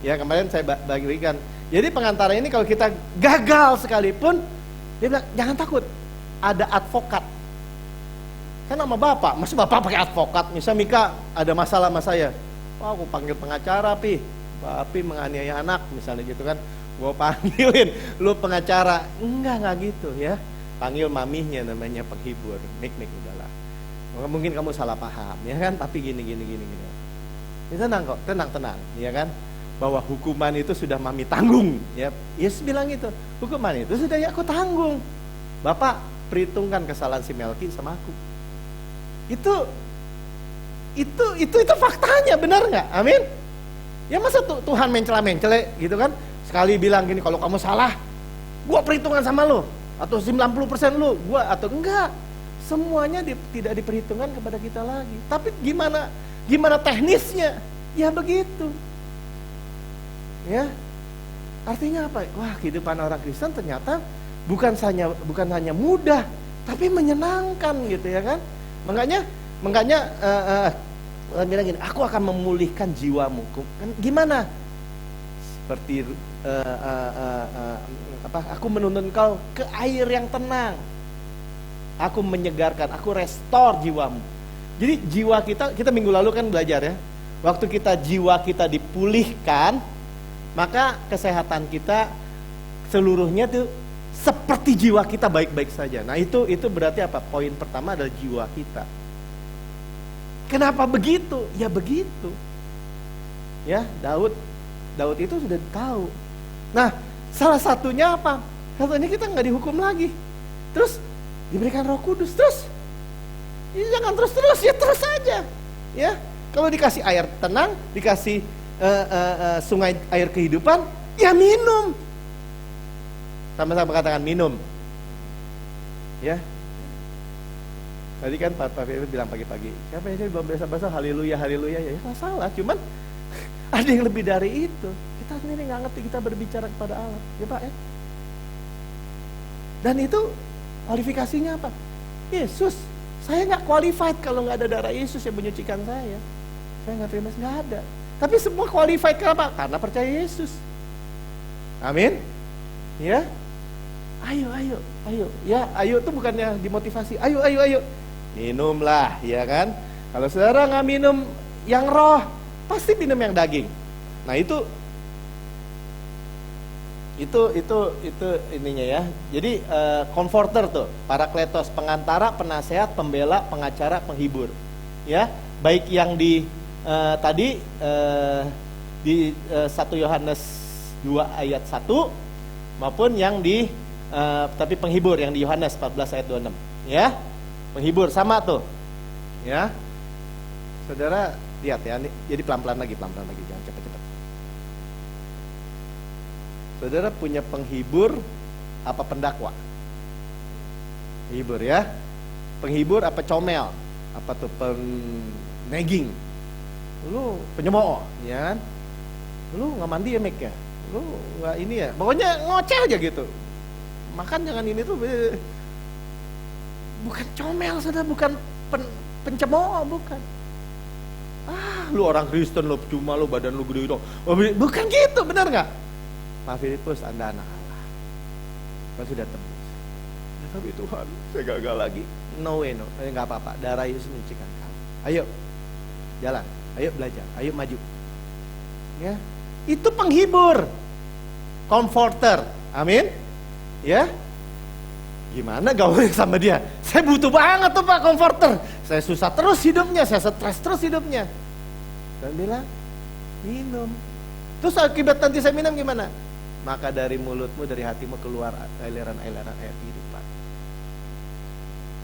Ya, kemarin saya bagikan. Jadi pengantara ini kalau kita gagal sekalipun, dia bilang jangan takut, ada advokat. Kan sama Bapak, masa Bapak pakai advokat? Misalnya Mika ada masalah sama saya, aku panggil pengacara, Papi menganiaya anak, misalnya gitu kan, gue panggilin lu pengacara. Enggak gitu ya. Panggil mamihnya, namanya penghibur. Mik udahlah. Mungkin kamu salah paham, ya kan? Tapi gini. Ya, tenang kok, tenang, ya kan? Bahwa hukuman itu sudah mami tanggung, ya. Yesus bilang itu, hukuman itu sudah ya aku tanggung. Bapak perhitungkan kesalahan si Melki sama aku. Itu faktanya, benar nggak? Amin. Ya masa Tuhan mencela-mencele gitu kan? Sekali bilang gini, kalau kamu salah, gua perhitungan sama lo. Atau 90% lu, gua atau enggak. Semuanya tidak diperhitungkan kepada kita lagi. Tapi gimana teknisnya? Ya begitu. Ya. Artinya apa? Wah, kehidupan orang Kristen ternyata bukan hanya mudah, tapi menyenangkan gitu ya kan? Makanya bilang gini, aku akan memulihkan jiwamu. Kan gimana? Seperti aku menuntun kau ke air yang tenang. Aku menyegarkan, aku restore jiwamu. Jadi jiwa kita minggu lalu kan belajar ya. Waktu jiwa kita dipulihkan, maka kesehatan kita seluruhnya tuh seperti jiwa kita baik-baik saja. Nah itu berarti apa? Poin pertama adalah jiwa kita. Kenapa begitu? Ya begitu. Ya, Daud itu sudah tahu. Nah, salah satunya apa? Satunya kita nggak dihukum lagi. Terus diberikan Roh Kudus. Terus ya jangan terus ya terus saja. Ya, kalau dikasih air tenang, dikasih sungai air kehidupan, ya minum. Sama-sama katakan minum. Ya. Tadi kan Pak Firman bilang pagi-pagi, siapa ini belum biasa-biasa haleluya ya nggak salah. Cuman ada yang lebih dari itu. Kita sendiri nggak ngerti kita berbicara kepada Allah, ya Pak ya. Dan itu kualifikasinya apa? Yesus. Saya nggak qualified kalau nggak ada darah Yesus yang menyucikan saya. Saya nggak terima, nggak ada. Tapi semua qualified kenapa? Karena percaya Yesus. Amin. Ya. Ayo, ayo, ayo. Ya, ayo itu bukannya dimotivasi. Ayo, ayo, ayo. Minumlah, ya kan? Kalau saudara nggak minum yang roh, pasti minum yang daging. Nah itu ininya ya. Jadi comforter tuh, parakletos, pengantara, penasehat, pembela, pengacara, penghibur. Ya, baik yang di tadi di 1 Yohanes 2 ayat 1 maupun yang di tapi penghibur yang di Yohanes 14 ayat 26. Ya, penghibur sama tuh. Ya, saudara lihat ya, jadi pelan-pelan lagi, jangan cepat-cepat. Saudara punya penghibur apa pendakwa? Penghibur ya. Penghibur apa comel? Apa tuh peneging? Lu penyemooh, ya kan? Lu nggak mandi ya Mek ya? Lu nggak ini ya? Pokoknya ngoceh aja gitu. Makan jangan ini tuh. Bukan comel, saudara, bukan pencemooh, bukan. Lu orang Kristen, lu cuma lu badan lu gede dong. Bukan gitu, benar nggak? Pak Filipus, Anda anak Allah. Kau sudah tembus. Ya, tapi Tuhan, saya gagal lagi. No way, no. Nggak apa-apa. Darah Yesus menyucikan kamu. Ayo, jalan. Ayo belajar. Ayo maju. Ya, itu penghibur, comforter. Amin. Ya. Gimana gaulnya sama dia? Saya butuh banget tuh Pak comforter. Saya susah terus hidupnya, saya stres terus hidupnya. Dan bilang, minum. Terus akibat nanti saya minum gimana? Maka dari mulutmu, dari hatimu keluar aliran-aliran air kehidupan.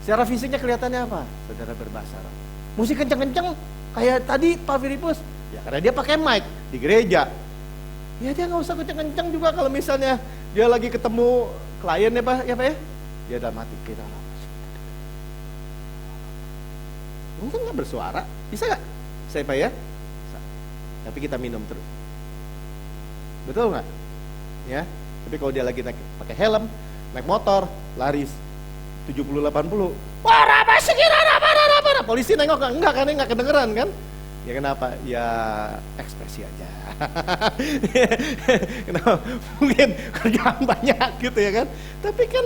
Secara fisiknya kelihatannya apa? Saudara berbahasa roh. Musik kenceng-kenceng kayak tadi Pak Filipus. Ya karena dia pakai mic di gereja. Ya dia nggak usah kenceng-kenceng juga kalau misalnya dia lagi ketemu klien ya Pak ya. Dia dalam hati kita. Mungkin nggak bersuara, bisa nggak? Saya Pak ya. Bisa. Tapi kita minum terus. Betul nggak? Ya. Tapi kalau dia lagi pakai helm, naik motor, lari 70-80, wah apa sih kira apa? Polisi nengok enggak kan, enggak kedengeran kan? Ya kenapa? Ya ekspresi aja. Kenapa? Mungkin kerjaan banyak gitu ya kan? Tapi kan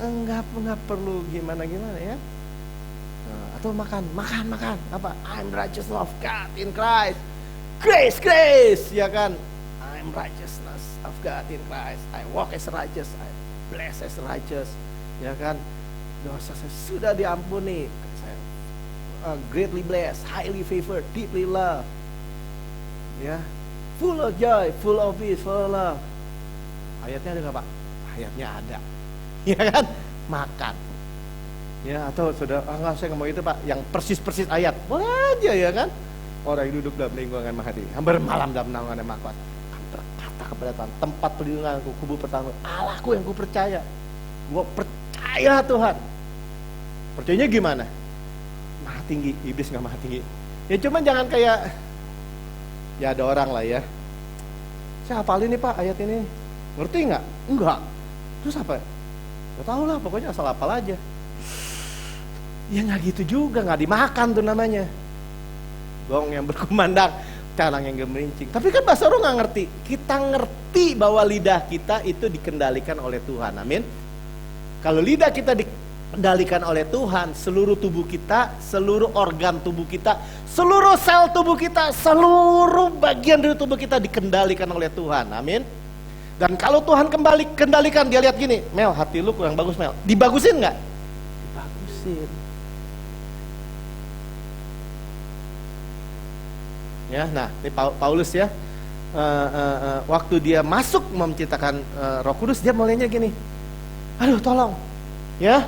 enggak perlu gimana ya? Atau makan apa? I'm righteous of God in Christ. Grace, ya kan? I'm righteousness of God in Christ. I walk as righteous, I bless as righteous. Ya kan? Dosa saya sudah diampuni. Saya greatly blessed, highly favored, deeply loved. Ya, full of joy, full of peace, full of love. Ayatnya ada nggak Pak? Ayatnya ada. Ya kan? Makan. Ya, atau sudah enggak, saya nggak mau itu Pak, yang persis ayat. Boleh aja ya kan? Orang yang duduk dalam lingkungan Mahadi, bermalam dalam naungan yang Maha Kuasa, berkata kepada Tuhan, tempat perlindunganku, kubu pertama, Allahku yang ku percaya. Gua percaya Tuhan. Percayanya gimana? Maha tinggi, iblis nggak maha tinggi. Ya cuman jangan kayak, ya ada orang lah ya. Saya hafalin nih Pak ayat ini, ngerti nggak? Enggak. Terus apa? Gak tahu lah, pokoknya asal hafal aja. Ya nggak gitu juga, nggak dimakan tuh namanya. Gong yang berkumandang, calang yang gemerincing. Tapi kan bahasa roh nggak ngerti. Kita ngerti bahwa lidah kita itu dikendalikan oleh Tuhan. Amin. Kalau lidah kita dikendalikan oleh Tuhan, seluruh tubuh kita, seluruh organ tubuh kita, seluruh sel tubuh kita, seluruh bagian dari tubuh kita dikendalikan oleh Tuhan. Amin. Dan kalau Tuhan kembali kendalikan, dia lihat gini, Mel, hati lu kurang bagus Mel. Dibagusin nggak? Dibagusin. Ya, nah ini Paulus ya, waktu dia masuk menciptakan Roh Kudus, dia mulainya gini, aduh tolong, ya,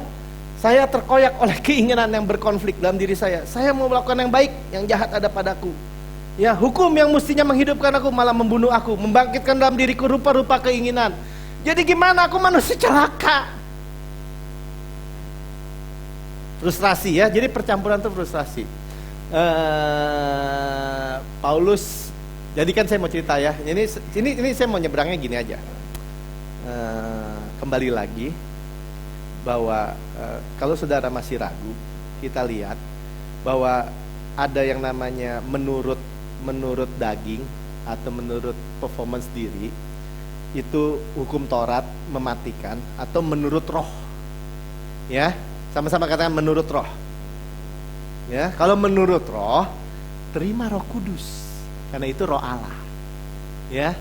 saya terkoyak oleh keinginan yang berkonflik dalam diri saya. Saya mau melakukan yang baik, yang jahat ada padaku. Ya, hukum yang mestinya menghidupkan aku malah membunuh aku, membangkitkan dalam diriku rupa-rupa keinginan. Jadi gimana, aku manusia celaka. Frustrasi ya, jadi percampuran itu frustrasi. Paulus, jadi kan saya mau cerita ya. Ini saya mau nyebrangnya gini aja. Kembali lagi bahwa kalau saudara masih ragu, kita lihat bahwa ada yang namanya menurut daging atau menurut performance diri, itu hukum Taurat mematikan atau menurut roh. Ya, sama-sama katakan menurut roh. Ya, kalau menurut roh, terima Roh Kudus, karena itu roh Allah. Ya,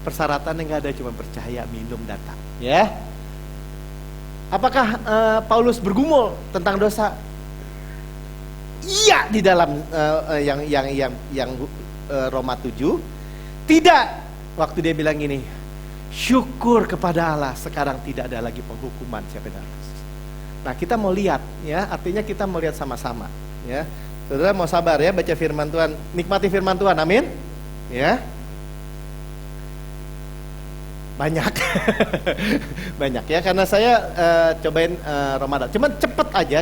persyaratan yang nggak ada, cuma percaya, minum, datang. Ya, apakah Paulus bergumul tentang dosa? Iya, di dalam yang Roma 7. Tidak, waktu dia bilang gini, syukur kepada Allah, sekarang tidak ada lagi penghukuman siapa yang dalam Kristus. Nah, kita mau lihat, ya, artinya kita mau lihat sama-sama. Ya, saudara mau sabar ya, baca firman Tuhan, nikmati firman Tuhan, amin. Ya, banyak, banyak ya, karena saya cobain Ramadan. Cuman cepet aja,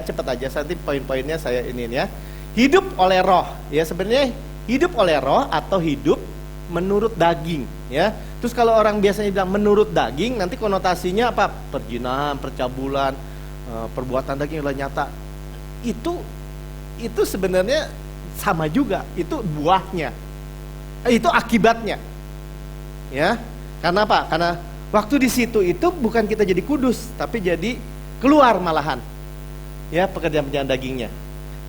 nanti poin-poinnya saya ini ya. Hidup oleh roh, ya sebenarnya hidup oleh roh atau hidup menurut daging, ya. Terus kalau orang biasanya bilang menurut daging, nanti konotasinya apa? Perzinahan, percabulan, perbuatan daging adalah nyata. Itu sebenarnya sama juga, itu buahnya, itu akibatnya, ya. Karena apa? Karena waktu di situ itu bukan kita jadi kudus, tapi jadi keluar malahan, ya, pekerjaan dagingnya,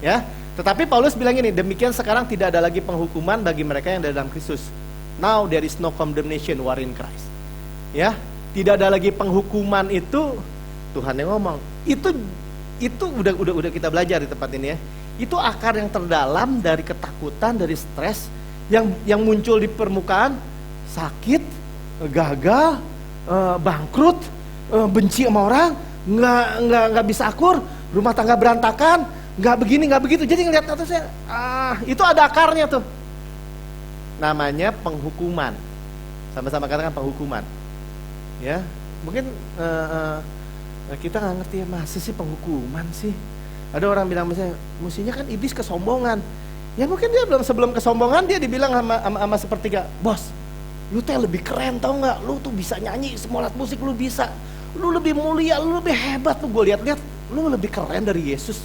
ya. Tetapi Paulus bilang ini, demikian sekarang tidak ada lagi penghukuman bagi mereka yang ada dalam Kristus. Now there is no condemnation who are in Christ. Ya, tidak ada lagi penghukuman itu, Tuhan yang ngomong. Itu udah kita belajar di tempat ini ya. Itu akar yang terdalam dari ketakutan, dari stres yang muncul di permukaan, sakit, gagal, bangkrut, benci sama orang, nggak bisa akur, rumah tangga berantakan, nggak begini nggak begitu. Jadi ngeliat atasnya, itu ada akarnya tuh. Namanya penghukuman. Sama-sama katakan penghukuman. Ya, mungkin kita nggak ngerti ya, masa sih penghukuman sih. Ada orang bilang misalnya, mestinya kan iblis kesombongan. Ya mungkin dia sebelum kesombongan dia dibilang sama sepertiga, bos, lu teh lebih keren tau nggak? Lu tuh bisa nyanyi, semua alat musik lu bisa. Lu lebih mulia, lu lebih hebat. Lu gue lihat-lihat, lu lebih keren dari Yesus.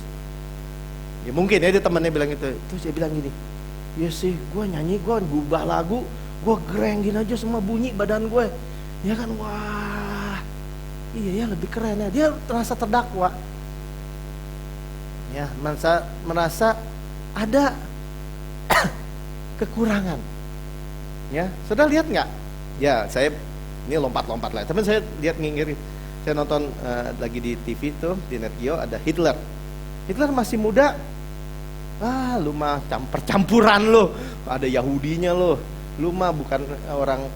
Ya mungkin ya dia temannya bilang itu. Terus dia bilang gini, ya sih, gue nyanyi, gue ngubah lagu, gue gerengin aja semua bunyi badan gue. Ya kan, wah, iya ya lebih keren ya. Dia merasa terdakwa. Ya, merasa ada kekurangan. Ya, saudara lihat nggak? Ya, saya ini lompat-lompat lah. Tapi saya lihat nginggirin. Saya nonton lagi di TV tuh di Net Geo ada Hitler. Hitler masih muda. Lu mah campuran lu. Ada Yahudinya lu. Lu mah bukan orang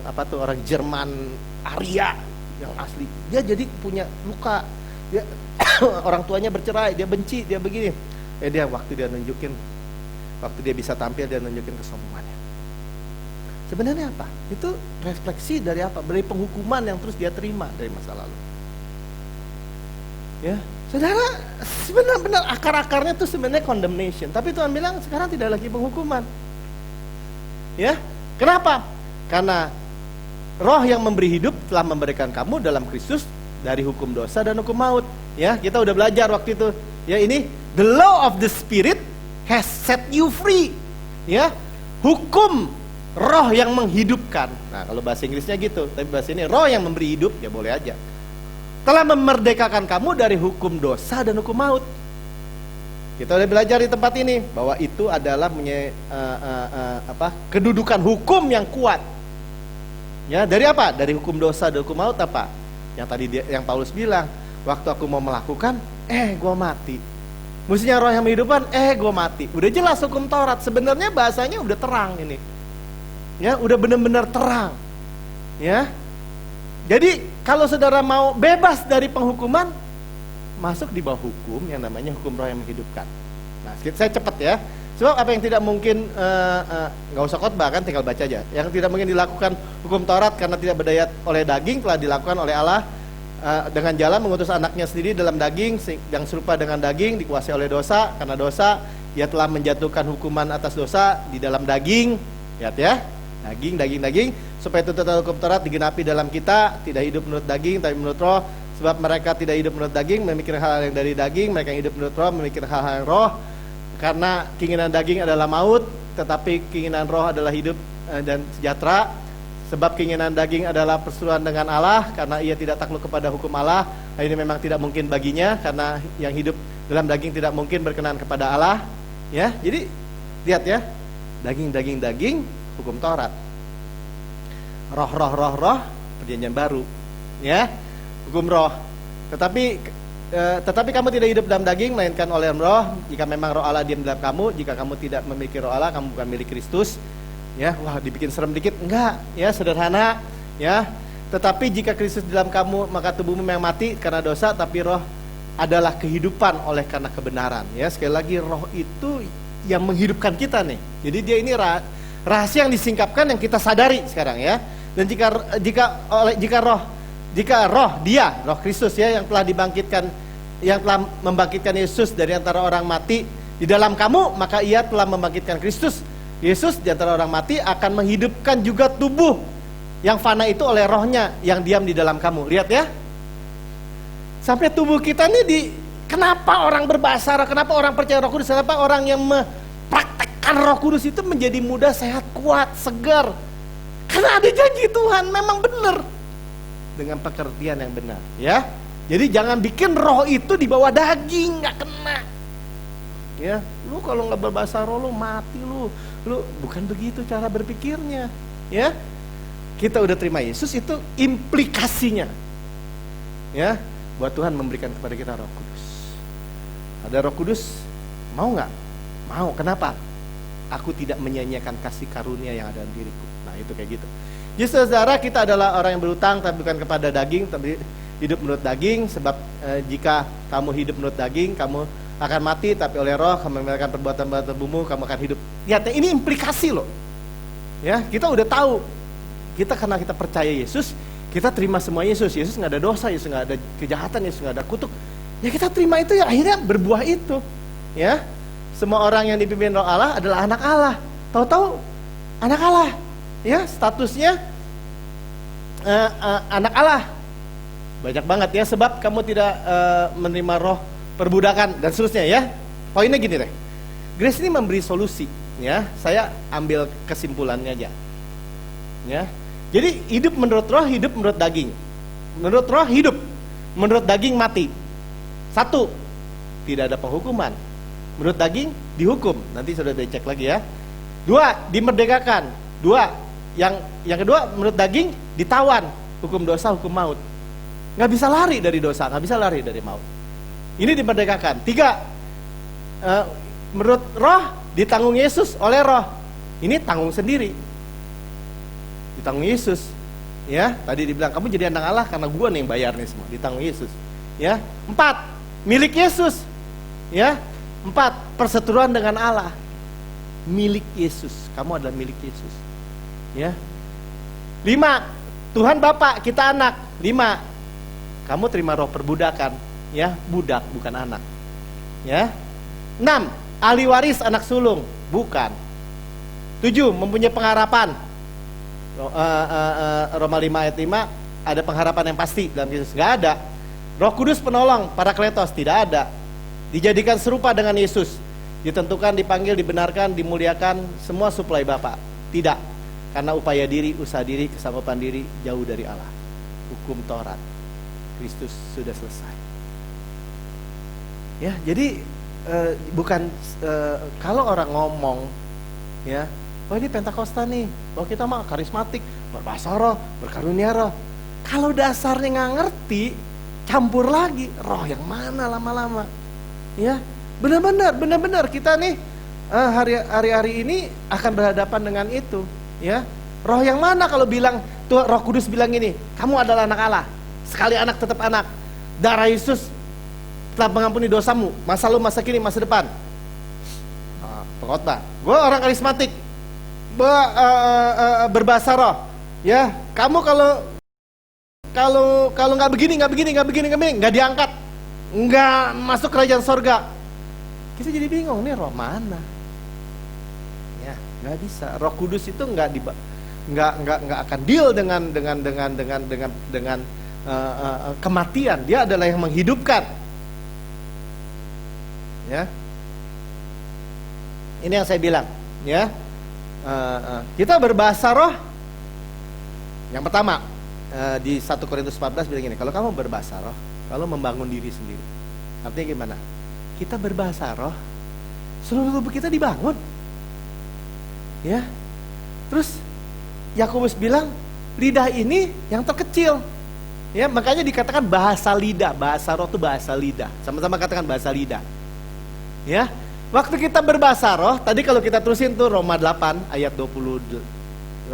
apa tuh, orang Jerman Arya yang asli. Dia jadi punya luka. Dia orang tuanya bercerai, dia benci, dia begini. Dia waktu dia bisa tampil, dia nunjukin kesombongannya. Sebenarnya apa? Itu refleksi dari apa? Dari penghukuman yang terus dia terima dari masa lalu. Ya, saudara, benar-benar akar-akarnya itu sebenarnya condemnation. Tapi Tuhan bilang sekarang tidak lagi penghukuman. Ya, kenapa? Karena Roh yang memberi hidup telah memberikan kamu dalam Kristus dari hukum dosa dan hukum maut. Ya, kita udah belajar waktu itu. Ya, ini the law of the Spirit has set you free. Ya, hukum roh yang menghidupkan. Nah, kalau bahasa Inggrisnya gitu, tapi bahasa ini roh yang memberi hidup, ya boleh aja. Telah memerdekakan kamu dari hukum dosa dan hukum maut. Kita udah belajar di tempat ini bahwa itu adalah kedudukan hukum yang kuat. Ya, dari apa? Dari hukum dosa dan hukum maut apa? Yang tadi yang Paulus bilang, waktu aku mau melakukan, gue mati. Mestinya roh yang menghidupkan, gue mati. Udah jelas hukum Taurat. Sebenarnya bahasanya udah terang ini. Ya, udah benar-benar terang. Ya. Jadi kalau saudara mau bebas dari penghukuman, masuk di bawah hukum yang namanya hukum roh yang menghidupkan. Nah, saya cepat ya. Sebab apa yang tidak mungkin, nggak usah khotbah kan, tinggal baca aja. Yang tidak mungkin dilakukan hukum Taurat karena tidak berdaya oleh daging, telah dilakukan oleh Allah dengan jalan mengutus anaknya sendiri dalam daging, yang serupa dengan daging, dikuasai oleh dosa. Karena dosa, dia telah menjatuhkan hukuman atas dosa di dalam daging. Lihat ya, daging, supaya tuntutan hukum Taurat digenapi dalam kita, tidak hidup menurut daging, tapi menurut roh. Sebab mereka tidak hidup menurut daging, memikirkan hal yang dari daging. Mereka yang hidup menurut roh, memikirkan hal yang roh. Karena keinginan daging adalah maut, tetapi keinginan roh adalah hidup dan sejahtera. Sebab keinginan daging adalah perseteruan dengan Allah, karena ia tidak takluk kepada hukum Allah. Hal ini memang tidak mungkin baginya, karena yang hidup dalam daging tidak mungkin berkenan kepada Allah. Ya, jadi lihat ya, daging, hukum Taurat. Roh, perjanjian baru. Ya, hukum roh. Tetapi kamu tidak hidup dalam daging, melainkan oleh roh. Jika memang roh Allah diam dalam kamu, jika kamu tidak memiliki roh Allah, kamu bukan milik Kristus. Ya, wah dibikin serem dikit, enggak, ya sederhana, ya. Tetapi jika Kristus dalam kamu, maka tubuhmu yang mati karena dosa, tapi roh adalah kehidupan oleh karena kebenaran. Ya, sekali lagi roh itu yang menghidupkan kita nih. Jadi dia ini rahasia yang disingkapkan yang kita sadari sekarang ya. Dan jika roh Kristus ya yang telah membangkitkan Yesus dari antara orang mati di dalam kamu, maka ia telah membangkitkan Kristus Yesus di antara orang mati, akan menghidupkan juga tubuh yang fana itu oleh rohnya yang diam di dalam kamu. Lihat ya, sampai tubuh kita ini kenapa orang berbahasa roh, kenapa orang percaya Roh Kudus, kenapa orang yang mempraktekkan Roh Kudus itu menjadi muda, sehat, kuat, segar? Karena ada janji Tuhan, memang benar, dengan pengertian yang benar ya. Jadi jangan bikin roh itu di bawah daging, nggak kena ya. Lu kalau nggak berbahasa roh lu mati lu bukan begitu cara berpikirnya ya. Kita udah terima Yesus, itu implikasinya ya, buat Tuhan memberikan kepada kita Roh Kudus. Ada Roh Kudus, mau nggak? Mau. Kenapa? Aku tidak menyanyiakan kasih karunia yang ada dalam diriku. Nah itu kayak gitu. Jadi saudara, kita adalah orang yang berutang, tapi bukan kepada daging, tapi hidup menurut daging. Sebab jika kamu hidup menurut daging, kamu akan mati, tapi oleh roh kamu meninggalkan perbuatan tubuhmu, kamu akan hidup. Lihat, ini implikasi loh ya. Kita udah tahu, kita karena kita percaya Yesus, kita terima semua Yesus. Yesus nggak ada dosa, Yesus nggak ada kejahatan, Yesus nggak ada kutuk. Ya kita terima itu, ya akhirnya berbuah itu ya. Semua orang yang dipimpin roh Allah adalah anak Allah. Tahu-tahu anak Allah ya, statusnya anak Allah. Banyak banget ya, sebab kamu tidak menerima roh perbudakan dan seterusnya ya. Poinnya gini deh, Grace ini memberi solusi ya. Saya ambil kesimpulannya aja ya. Jadi hidup menurut roh, hidup menurut daging. Menurut roh hidup, menurut daging mati. 1, tidak ada penghukuman. Menurut daging dihukum. Nanti sudah dicek lagi ya. 2, dimerdekakan. 2, yang kedua menurut daging ditawan. Hukum dosa, hukum maut. Nggak bisa lari dari dosa, nggak bisa lari dari maut. Ini dimerdekakan. 3, menurut roh ditanggung Yesus oleh roh. Ini tanggung sendiri, ditanggung Yesus ya. Tadi dibilang kamu jadi anak Allah karena gua nih yang bayar nih semua, ditanggung Yesus ya. 4, milik Yesus ya. 4, perseteruan dengan Allah, milik Yesus. Kamu adalah milik Yesus ya. 5, Tuhan Bapa, kita anak. 5, kamu terima roh perbudakan ya, budak bukan anak ya. 6, ahli waris anak sulung, bukan. 7, mempunyai pengharapan. Roma 5 ayat 5, ada pengharapan yang pasti dalam Yesus. Nggak ada. Roh Kudus penolong, Parakletos, tidak ada. Dijadikan serupa dengan Yesus, ditentukan, dipanggil, dibenarkan, dimuliakan, semua suplai Bapa. Tidak, karena upaya diri, usaha diri, kesanggupan diri jauh dari Allah. Hukum Taurat, Kristus sudah selesai ya. Jadi bukan kalau orang ngomong ya, oh ini Pentakosta nih, oh kita mah karismatik, berbahasa roh, berkarunia roh. Kalau dasarnya nggak ngerti, campur lagi roh yang mana lama-lama ya. Benar-benar kita nih hari-hari ini akan berhadapan dengan itu ya. Roh yang mana? Kalau bilang tuh Roh Kudus bilang ini, kamu adalah anak Allah, sekali anak tetap anak, darah Yesus telah mengampuni dosamu, masa lalu, masa kini, masa depan. Pengkhotbah, gue orang karismatik, berbahasa roh ya. Kamu kalau nggak begini, nggak diangkat, nggak masuk kerajaan sorga. Kita jadi bingung nih, roh mana ya. Nggak bisa. Roh Kudus itu nggak akan deal dengan kematian. Dia adalah yang menghidupkan ya. Ini yang saya bilang ya. Kita berbahasa roh Yang pertama, di 1 Korintus 14 bilang gini, kalau kamu berbahasa roh, kalau membangun diri sendiri. Artinya gimana? Kita berbahasa roh, seluruh tubuh kita dibangun. Ya. Terus Yakobus bilang, lidah ini yang terkecil. Ya, makanya dikatakan bahasa lidah, bahasa roh itu bahasa lidah. Sama-sama katakan bahasa lidah. Ya. Waktu kita berbahasa roh, tadi kalau kita terusin tuh Roma 8 ayat 28,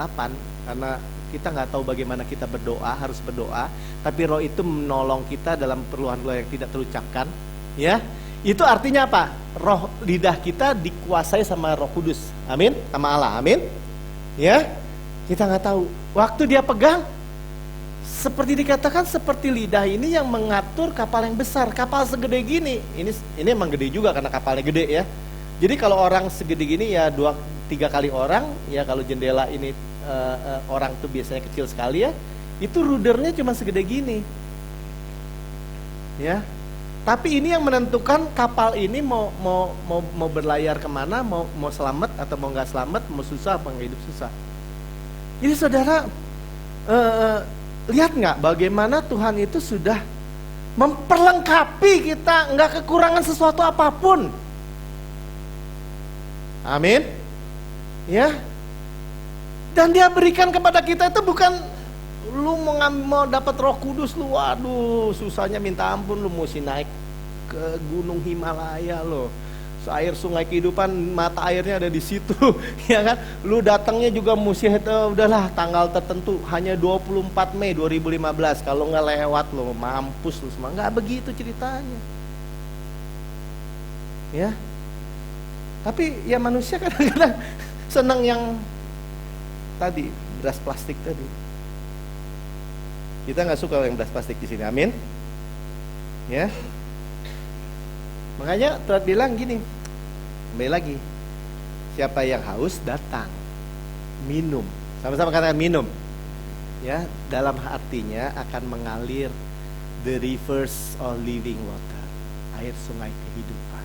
karena kita nggak tahu bagaimana kita berdoa, harus berdoa, tapi roh itu menolong kita dalam perluan-perluan yang tidak terucapkan, ya. Itu artinya apa? Roh lidah kita dikuasai sama Roh Kudus. Amin, sama Allah. Amin. Ya. Kita nggak tahu. Waktu dia pegang, seperti dikatakan seperti lidah ini yang mengatur kapal yang besar, kapal segede gini. Ini emang gede juga karena kapalnya gede ya. Jadi kalau orang segede gini ya 2-3 kali orang, ya kalau jendela ini orang tuh biasanya kecil sekali ya. Itu rudernya cuma segede gini. Ya. Tapi ini yang menentukan kapal ini mau berlayar kemana, mau selamat atau mau nggak selamat, mau susah apa nggak hidup susah. Jadi saudara, lihat nggak bagaimana Tuhan itu sudah memperlengkapi kita, nggak kekurangan sesuatu apapun. Amin. Ya. Dan dia berikan kepada kita itu bukan lu mau dapat Roh Kudus lu, waduh susahnya minta ampun, lu mesti naik ke Gunung Himalaya lo. Air sungai kehidupan, mata airnya ada di situ, ya kan? Lu datangnya juga mesti udahlah tanggal tertentu, hanya 24 Mei 2015. Kalau nggak lewat lo mampus lu semua. Nggak begitu ceritanya. Ya. Tapi ya manusia kadang-kadang senang yang tadi, beras plastik tadi. Kita nggak suka yang beras plastik di sini. Amin. Ya. Makanya Tuhan bilang gini, kembali lagi, siapa yang haus datang, minum. Sama-sama katakan minum. Ya, dalam artinya akan mengalir the rivers of living water, air sungai kehidupan.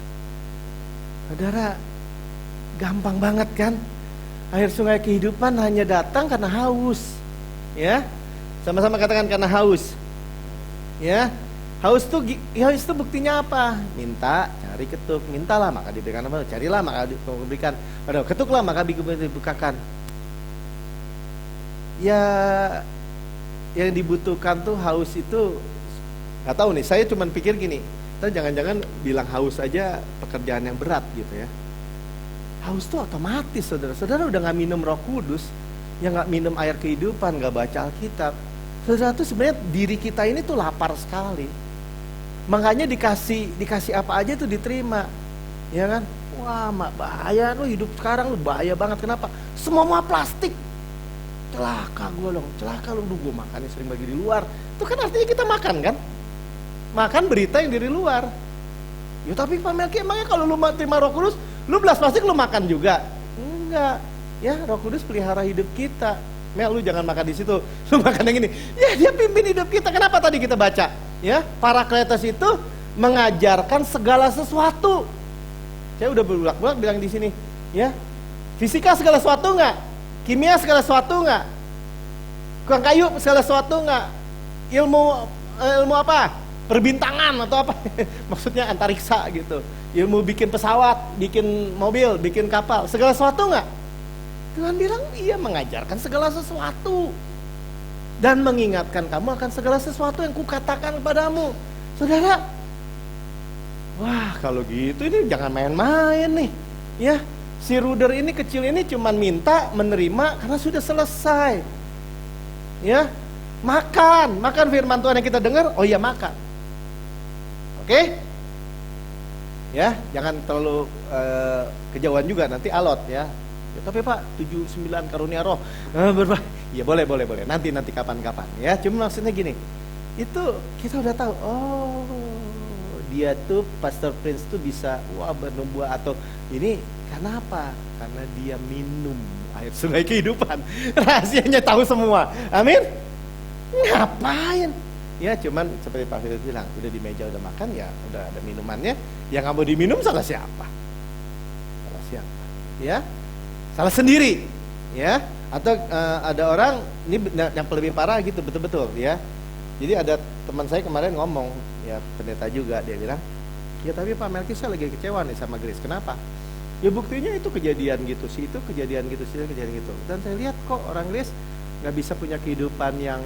Saudara, gampang banget kan? Air sungai kehidupan hanya datang karena haus. Ya, sama-sama katakan karena haus. Ya. Haus itu buktinya apa? Minta, cari, ketuk. Mintalah maka diberikan apa? Carilah maka diberikan. Ketuklah maka dibukakan. Ya, yang dibutuhkan tuh haus itu nggak tahu nih. Saya cuma pikir gini. Kita jangan-jangan bilang haus aja pekerjaan yang berat gitu ya. Haus tuh otomatis, saudara udah nggak minum Roh Kudus, ya nggak minum air kehidupan, nggak baca Alkitab. Saudara tuh sebenarnya diri kita ini tuh lapar sekali. Makanya dikasih apa aja tuh diterima, ya kan? Wah, mak bahaya lu hidup sekarang lu bahaya banget. Kenapa? Semua plastik. Celaka gue dong, celaka lu gue makannya sering bagi di luar. Itu kan artinya kita makan kan? Makan berita yang dari luar. Ya tapi Pak Melki emangnya kalau lu terima Roh Kudus, lu belas plastik lu makan juga? Enggak. Ya Roh Kudus pelihara hidup kita. Mel, lu jangan makan di situ, lu makan yang ini. Ya dia pimpin hidup kita. Kenapa tadi kita baca? Ya, Parakletos itu mengajarkan segala sesuatu. Saya udah berulang-ulang bilang di sini, ya. Fisika segala sesuatu enggak? Kimia segala sesuatu enggak? Tukang kayu segala sesuatu enggak? Ilmu apa? Perbintangan atau apa? Maksudnya antariksa gitu. Ilmu bikin pesawat, bikin mobil, bikin kapal, segala sesuatu enggak? Tuhan bilang iya mengajarkan segala sesuatu. Dan mengingatkan kamu akan segala sesuatu yang kukatakan kepadamu. Saudara, wah kalau gitu ini jangan main-main nih. Ya, si ruder ini kecil ini cuman minta menerima karena sudah selesai. Ya, makan firman Tuhan yang kita dengar, oh iya makan. Oke? Ya, jangan terlalu kejauhan juga nanti alot ya. Ya, tapi Pak 7-9 karunia roh ya boleh nanti kapan-kapan ya. Cuma maksudnya gini, itu kita udah tahu, oh dia tuh Pastor Prince tuh bisa bernubuat atau ini karena apa? Karena dia minum air sungai kehidupan. Rahasianya tahu semua. Amin. Ngapain? Ya cuman seperti Pak Firman bilang, udah di meja udah makan ya, udah ada minumannya. Yang nggak mau diminum salah siapa? Ya, salah sendiri, ya. Atau ada orang ini yang lebih parah gitu, betul-betul ya. Jadi ada teman saya kemarin ngomong, ya pendeta juga, dia bilang, ya tapi Pak Melki saya lagi kecewa nih sama Grace. Kenapa? Ya buktinya itu kejadian gitu sih, itu kejadian gitu sih, kejadian gitu. Dan saya lihat kok orang Grace nggak bisa punya kehidupan yang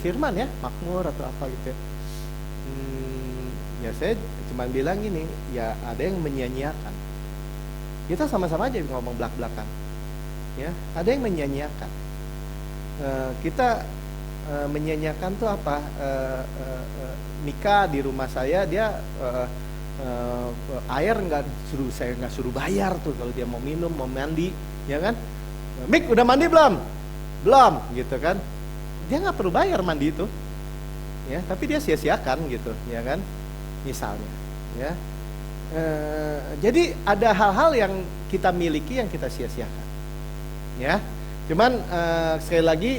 firman ya, makmur atau apa gitu ya. Ya saya cuma bilang gini, ya ada yang menyia-nyiakan. Kita sama-sama aja ngomong belak-belakan. Ya, ada yang menyia-nyiakan. Kita menyia-nyiakan tuh apa? Nikah di rumah saya, dia air saya nggak suruh bayar tuh kalau dia mau minum, mau mandi, ya kan? Mik udah mandi belum? Belum, gitu kan? Dia nggak perlu bayar mandi itu, ya. Tapi dia sia-siakan gitu, ya kan? Misalnya, ya. Jadi ada hal-hal yang kita miliki yang kita sia-siakan, ya. Cuman sekali lagi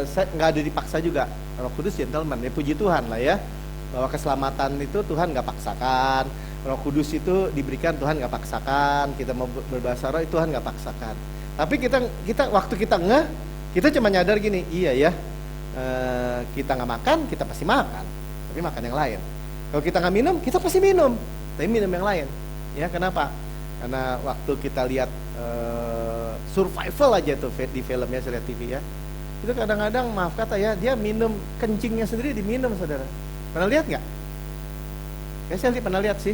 saya nggak ada dipaksa juga. Roh Kudus gentleman, ya puji Tuhan lah ya, bahwa keselamatan itu Tuhan nggak paksakan. Roh Kudus itu diberikan Tuhan nggak paksakan. Kita mau berbahasa roh itu Tuhan nggak paksakan. Tapi kita waktu kita kita cuma nyadar gini, iya ya, kita nggak makan, kita pasti makan, tapi makan yang lain. Kalau kita nggak minum, kita pasti minum, tapi minum yang lain. Ya kenapa? Karena waktu kita lihat survival aja tuh di filmnya, saya lihat TV ya, itu kadang-kadang maaf kata ya, dia minum kencingnya sendiri diminum, saudara. Pernah lihat nggak? Ya saya pernah lihat sih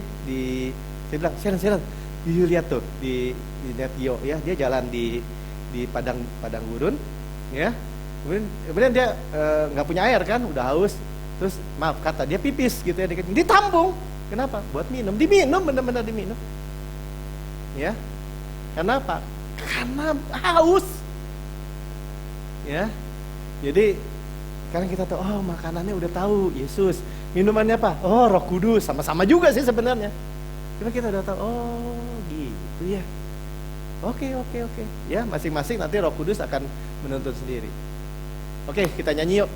saya bilang Sharon, lihat tuh di net Geo ya, dia jalan di padang gurun, ya. Kemudian dia nggak punya air kan, udah haus. Terus maaf kata dia pipis gitu ya, ditampung. Kenapa? Buat minum, diminum, benar-benar diminum. Ya. Kenapa? Karena haus. Ya. Jadi karena kita tahu, oh makanannya udah tahu Yesus, minumannya apa? Oh Roh Kudus, sama-sama juga sih sebenarnya. Cuma kita udah tahu, oh gitu ya. Oke. Ya, masing-masing nanti Roh Kudus akan menuntun sendiri. Oke, kita nyanyi yuk.